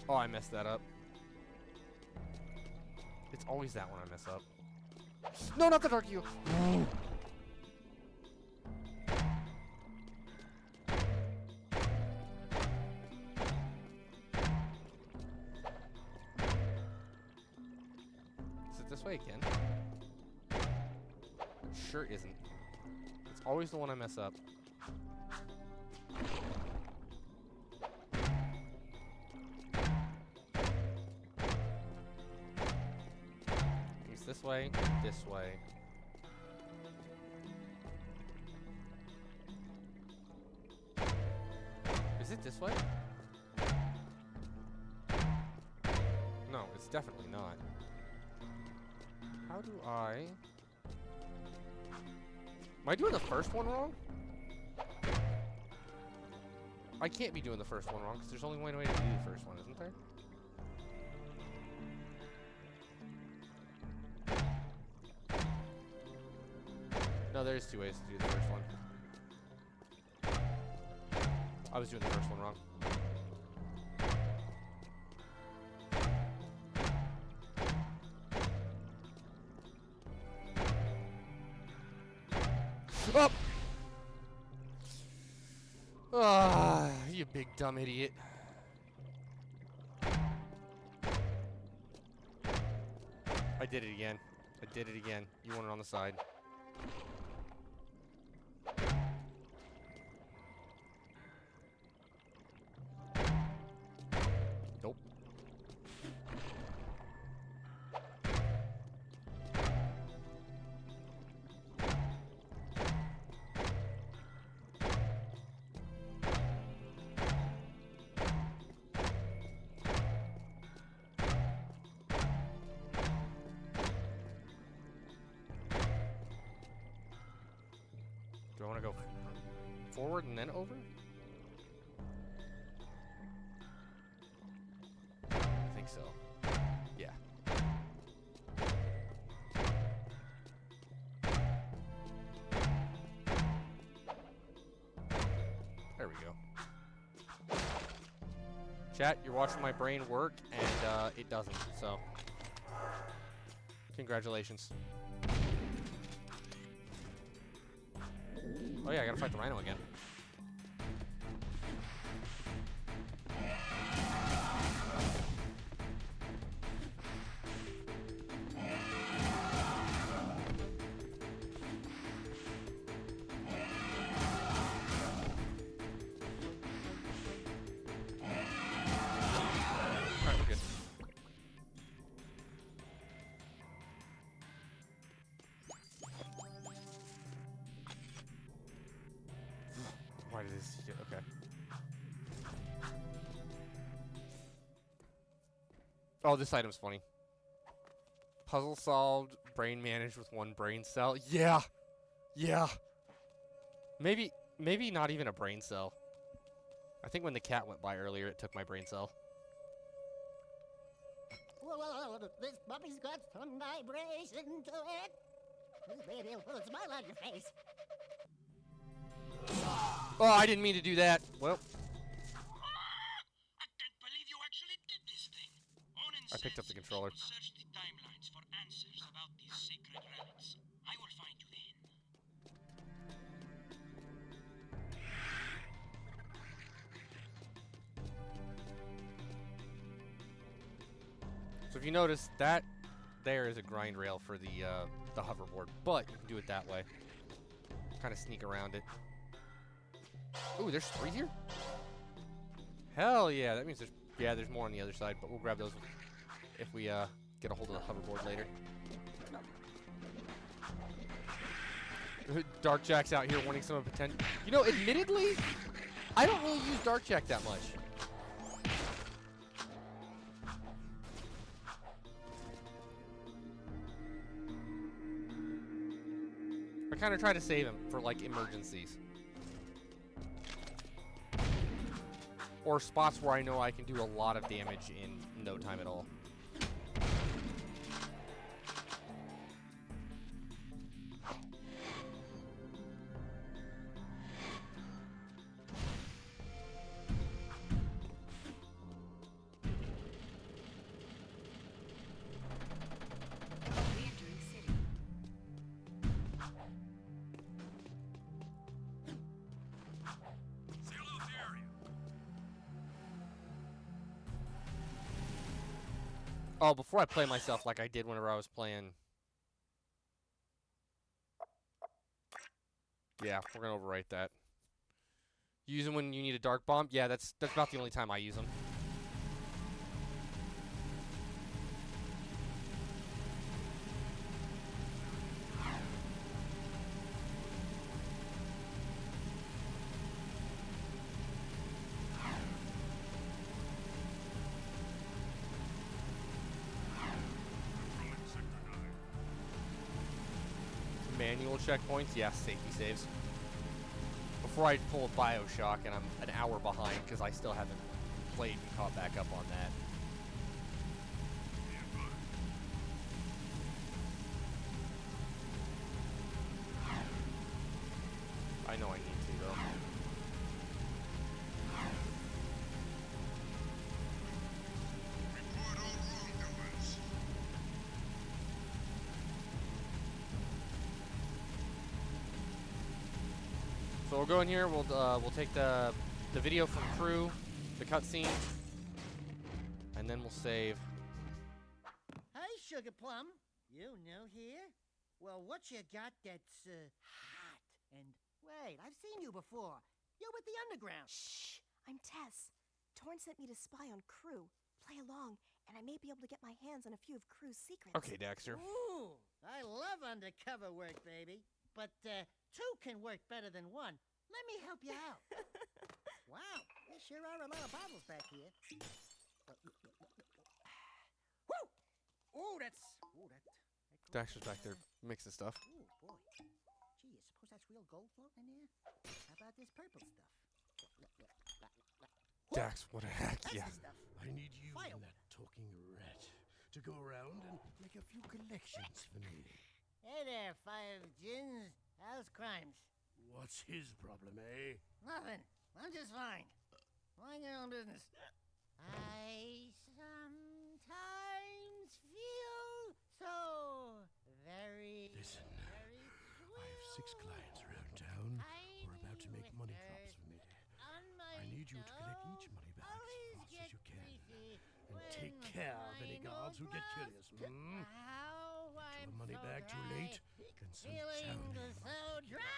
Oh, I messed that up. It's always that one I mess up. No, not the Dark Eel! This way again? Sure isn't. It's always the one I mess up. It's this way, this way. Is it this way? No, it's definitely not. How do I... Am I doing the first one wrong? I can't be doing the first one wrong, because there's only one way to do the first one, isn't there? No, there's 2 ways to do the first one. I was doing the first one wrong. Oh! Ah, you big dumb idiot. I did it again. I did it again. You want it on the side. Nope. want to go forward and then over? I think so. Yeah. There we go. Chat, you're watching my brain work, and it doesn't, so congratulations. Oh yeah, I gotta fight the rhino again. Alright, we're good. Why did this? Okay. Oh, this item's funny. Puzzle solved, brain managed with 1 brain cell. Yeah, yeah. Maybe not even a brain cell. I think when the cat went by earlier, it took my brain cell. Whoa, this puppy's got some vibration to it. This baby will put a smile on your face. Oh, I didn't mean to do that. Well, I can't believe you actually did this thing. Onin I picked up the controller. will search the timelines for answers about these sacred relics. I will find you then. So if you notice, that there is a grind rail for the hoverboard, but you can do it that way. Kind of sneak around it. Ooh, there's 3 here? Hell yeah, that means there's more on the other side, but we'll grab those if we get a hold of the hoverboard later. Dark Jack's out here wanting some potential. You know, admittedly, I don't really use Dark Jack that much. I kind of try to save him for, like, emergencies. Or spots where I know I can do a lot of damage in no time at all. Re-entering city. Oh, before I play myself like I did whenever I was playing. Yeah, we're gonna overwrite that. Use them when you need a dark bomb. Yeah, that's about the only time I use them. Manual checkpoints, yeah, safety saves. Before I pull Bioshock, and I'm an hour behind because I still haven't played and caught back up on that. I know I need to, though. So we'll go in here. We'll take the video from crew, the cutscene, and then we'll save. Hey, Sugar Plum. You new here? Well, what you got that's hot? And wait, I've seen you before. You're with the Underground. Shh! I'm Tess. Torn sent me to spy on Crew. Play along, and I may be able to get my hands on a few of Crew's secrets. Okay, Daxter. Ooh, I love undercover work, baby. But two can work better than one. Let me help you out. Wow, there sure are a lot of bottles back here. Woo! Ooh, that. Daxter's back there mixing stuff. Ooh, boy. Gee, you suppose that's real gold floating in there? purple stuff. Dax, what a heck, That's yeah. the stuff. I need you Fire. and that talking rat to go around and make a few collections for me. Hey there, Five Gins. How's crimes? What's his problem, eh? Nothing. I'm just fine. Mind your own business. I sometimes feel so very, Listen, very I have 6 clients around town who are about to make money drops for me. I need you to collect each money bag as fast as you can. And take care of any guards who get curious. Get to a money bag too late, then some Feeling drowning so might pick it up. dry.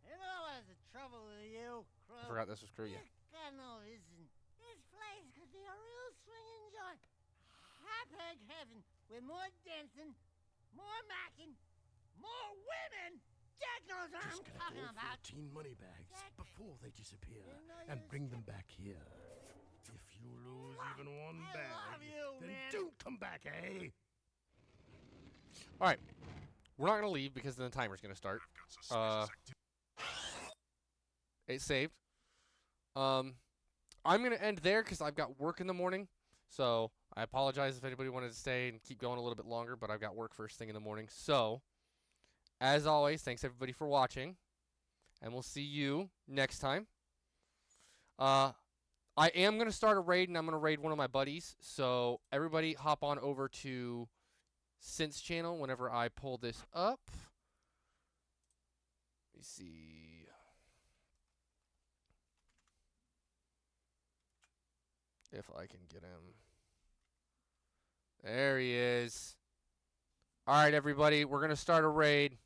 You know what's the trouble with you, Crow? I forgot this was Crew, yeah. You got no vision. This place could be a real swinging joint. Hot-egg heaven with more dancing, more macking, more women. Jack knows what Just I'm gotta talking go about. 14 money bags before they disappear know and you bring them back here. If you lose even one I bag, love you, then man. don't come back, eh? All right. We're not going to leave because then the timer's going to start. It saved. I'm going to end there because I've got work in the morning. So I apologize if anybody wanted to stay and keep going a little bit longer, but I've got work first thing in the morning. So, as always, thanks everybody for watching. And we'll see you next time. I am going to start a raid, and I'm going to raid one of my buddies. So everybody hop on over to Synth's channel whenever I pull this up. Let me see. If I can get him. There he is. All right, everybody. We're going to start a raid.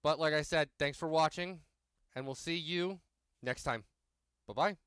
But like I said, thanks for watching, and we'll see you next time. Bye-bye.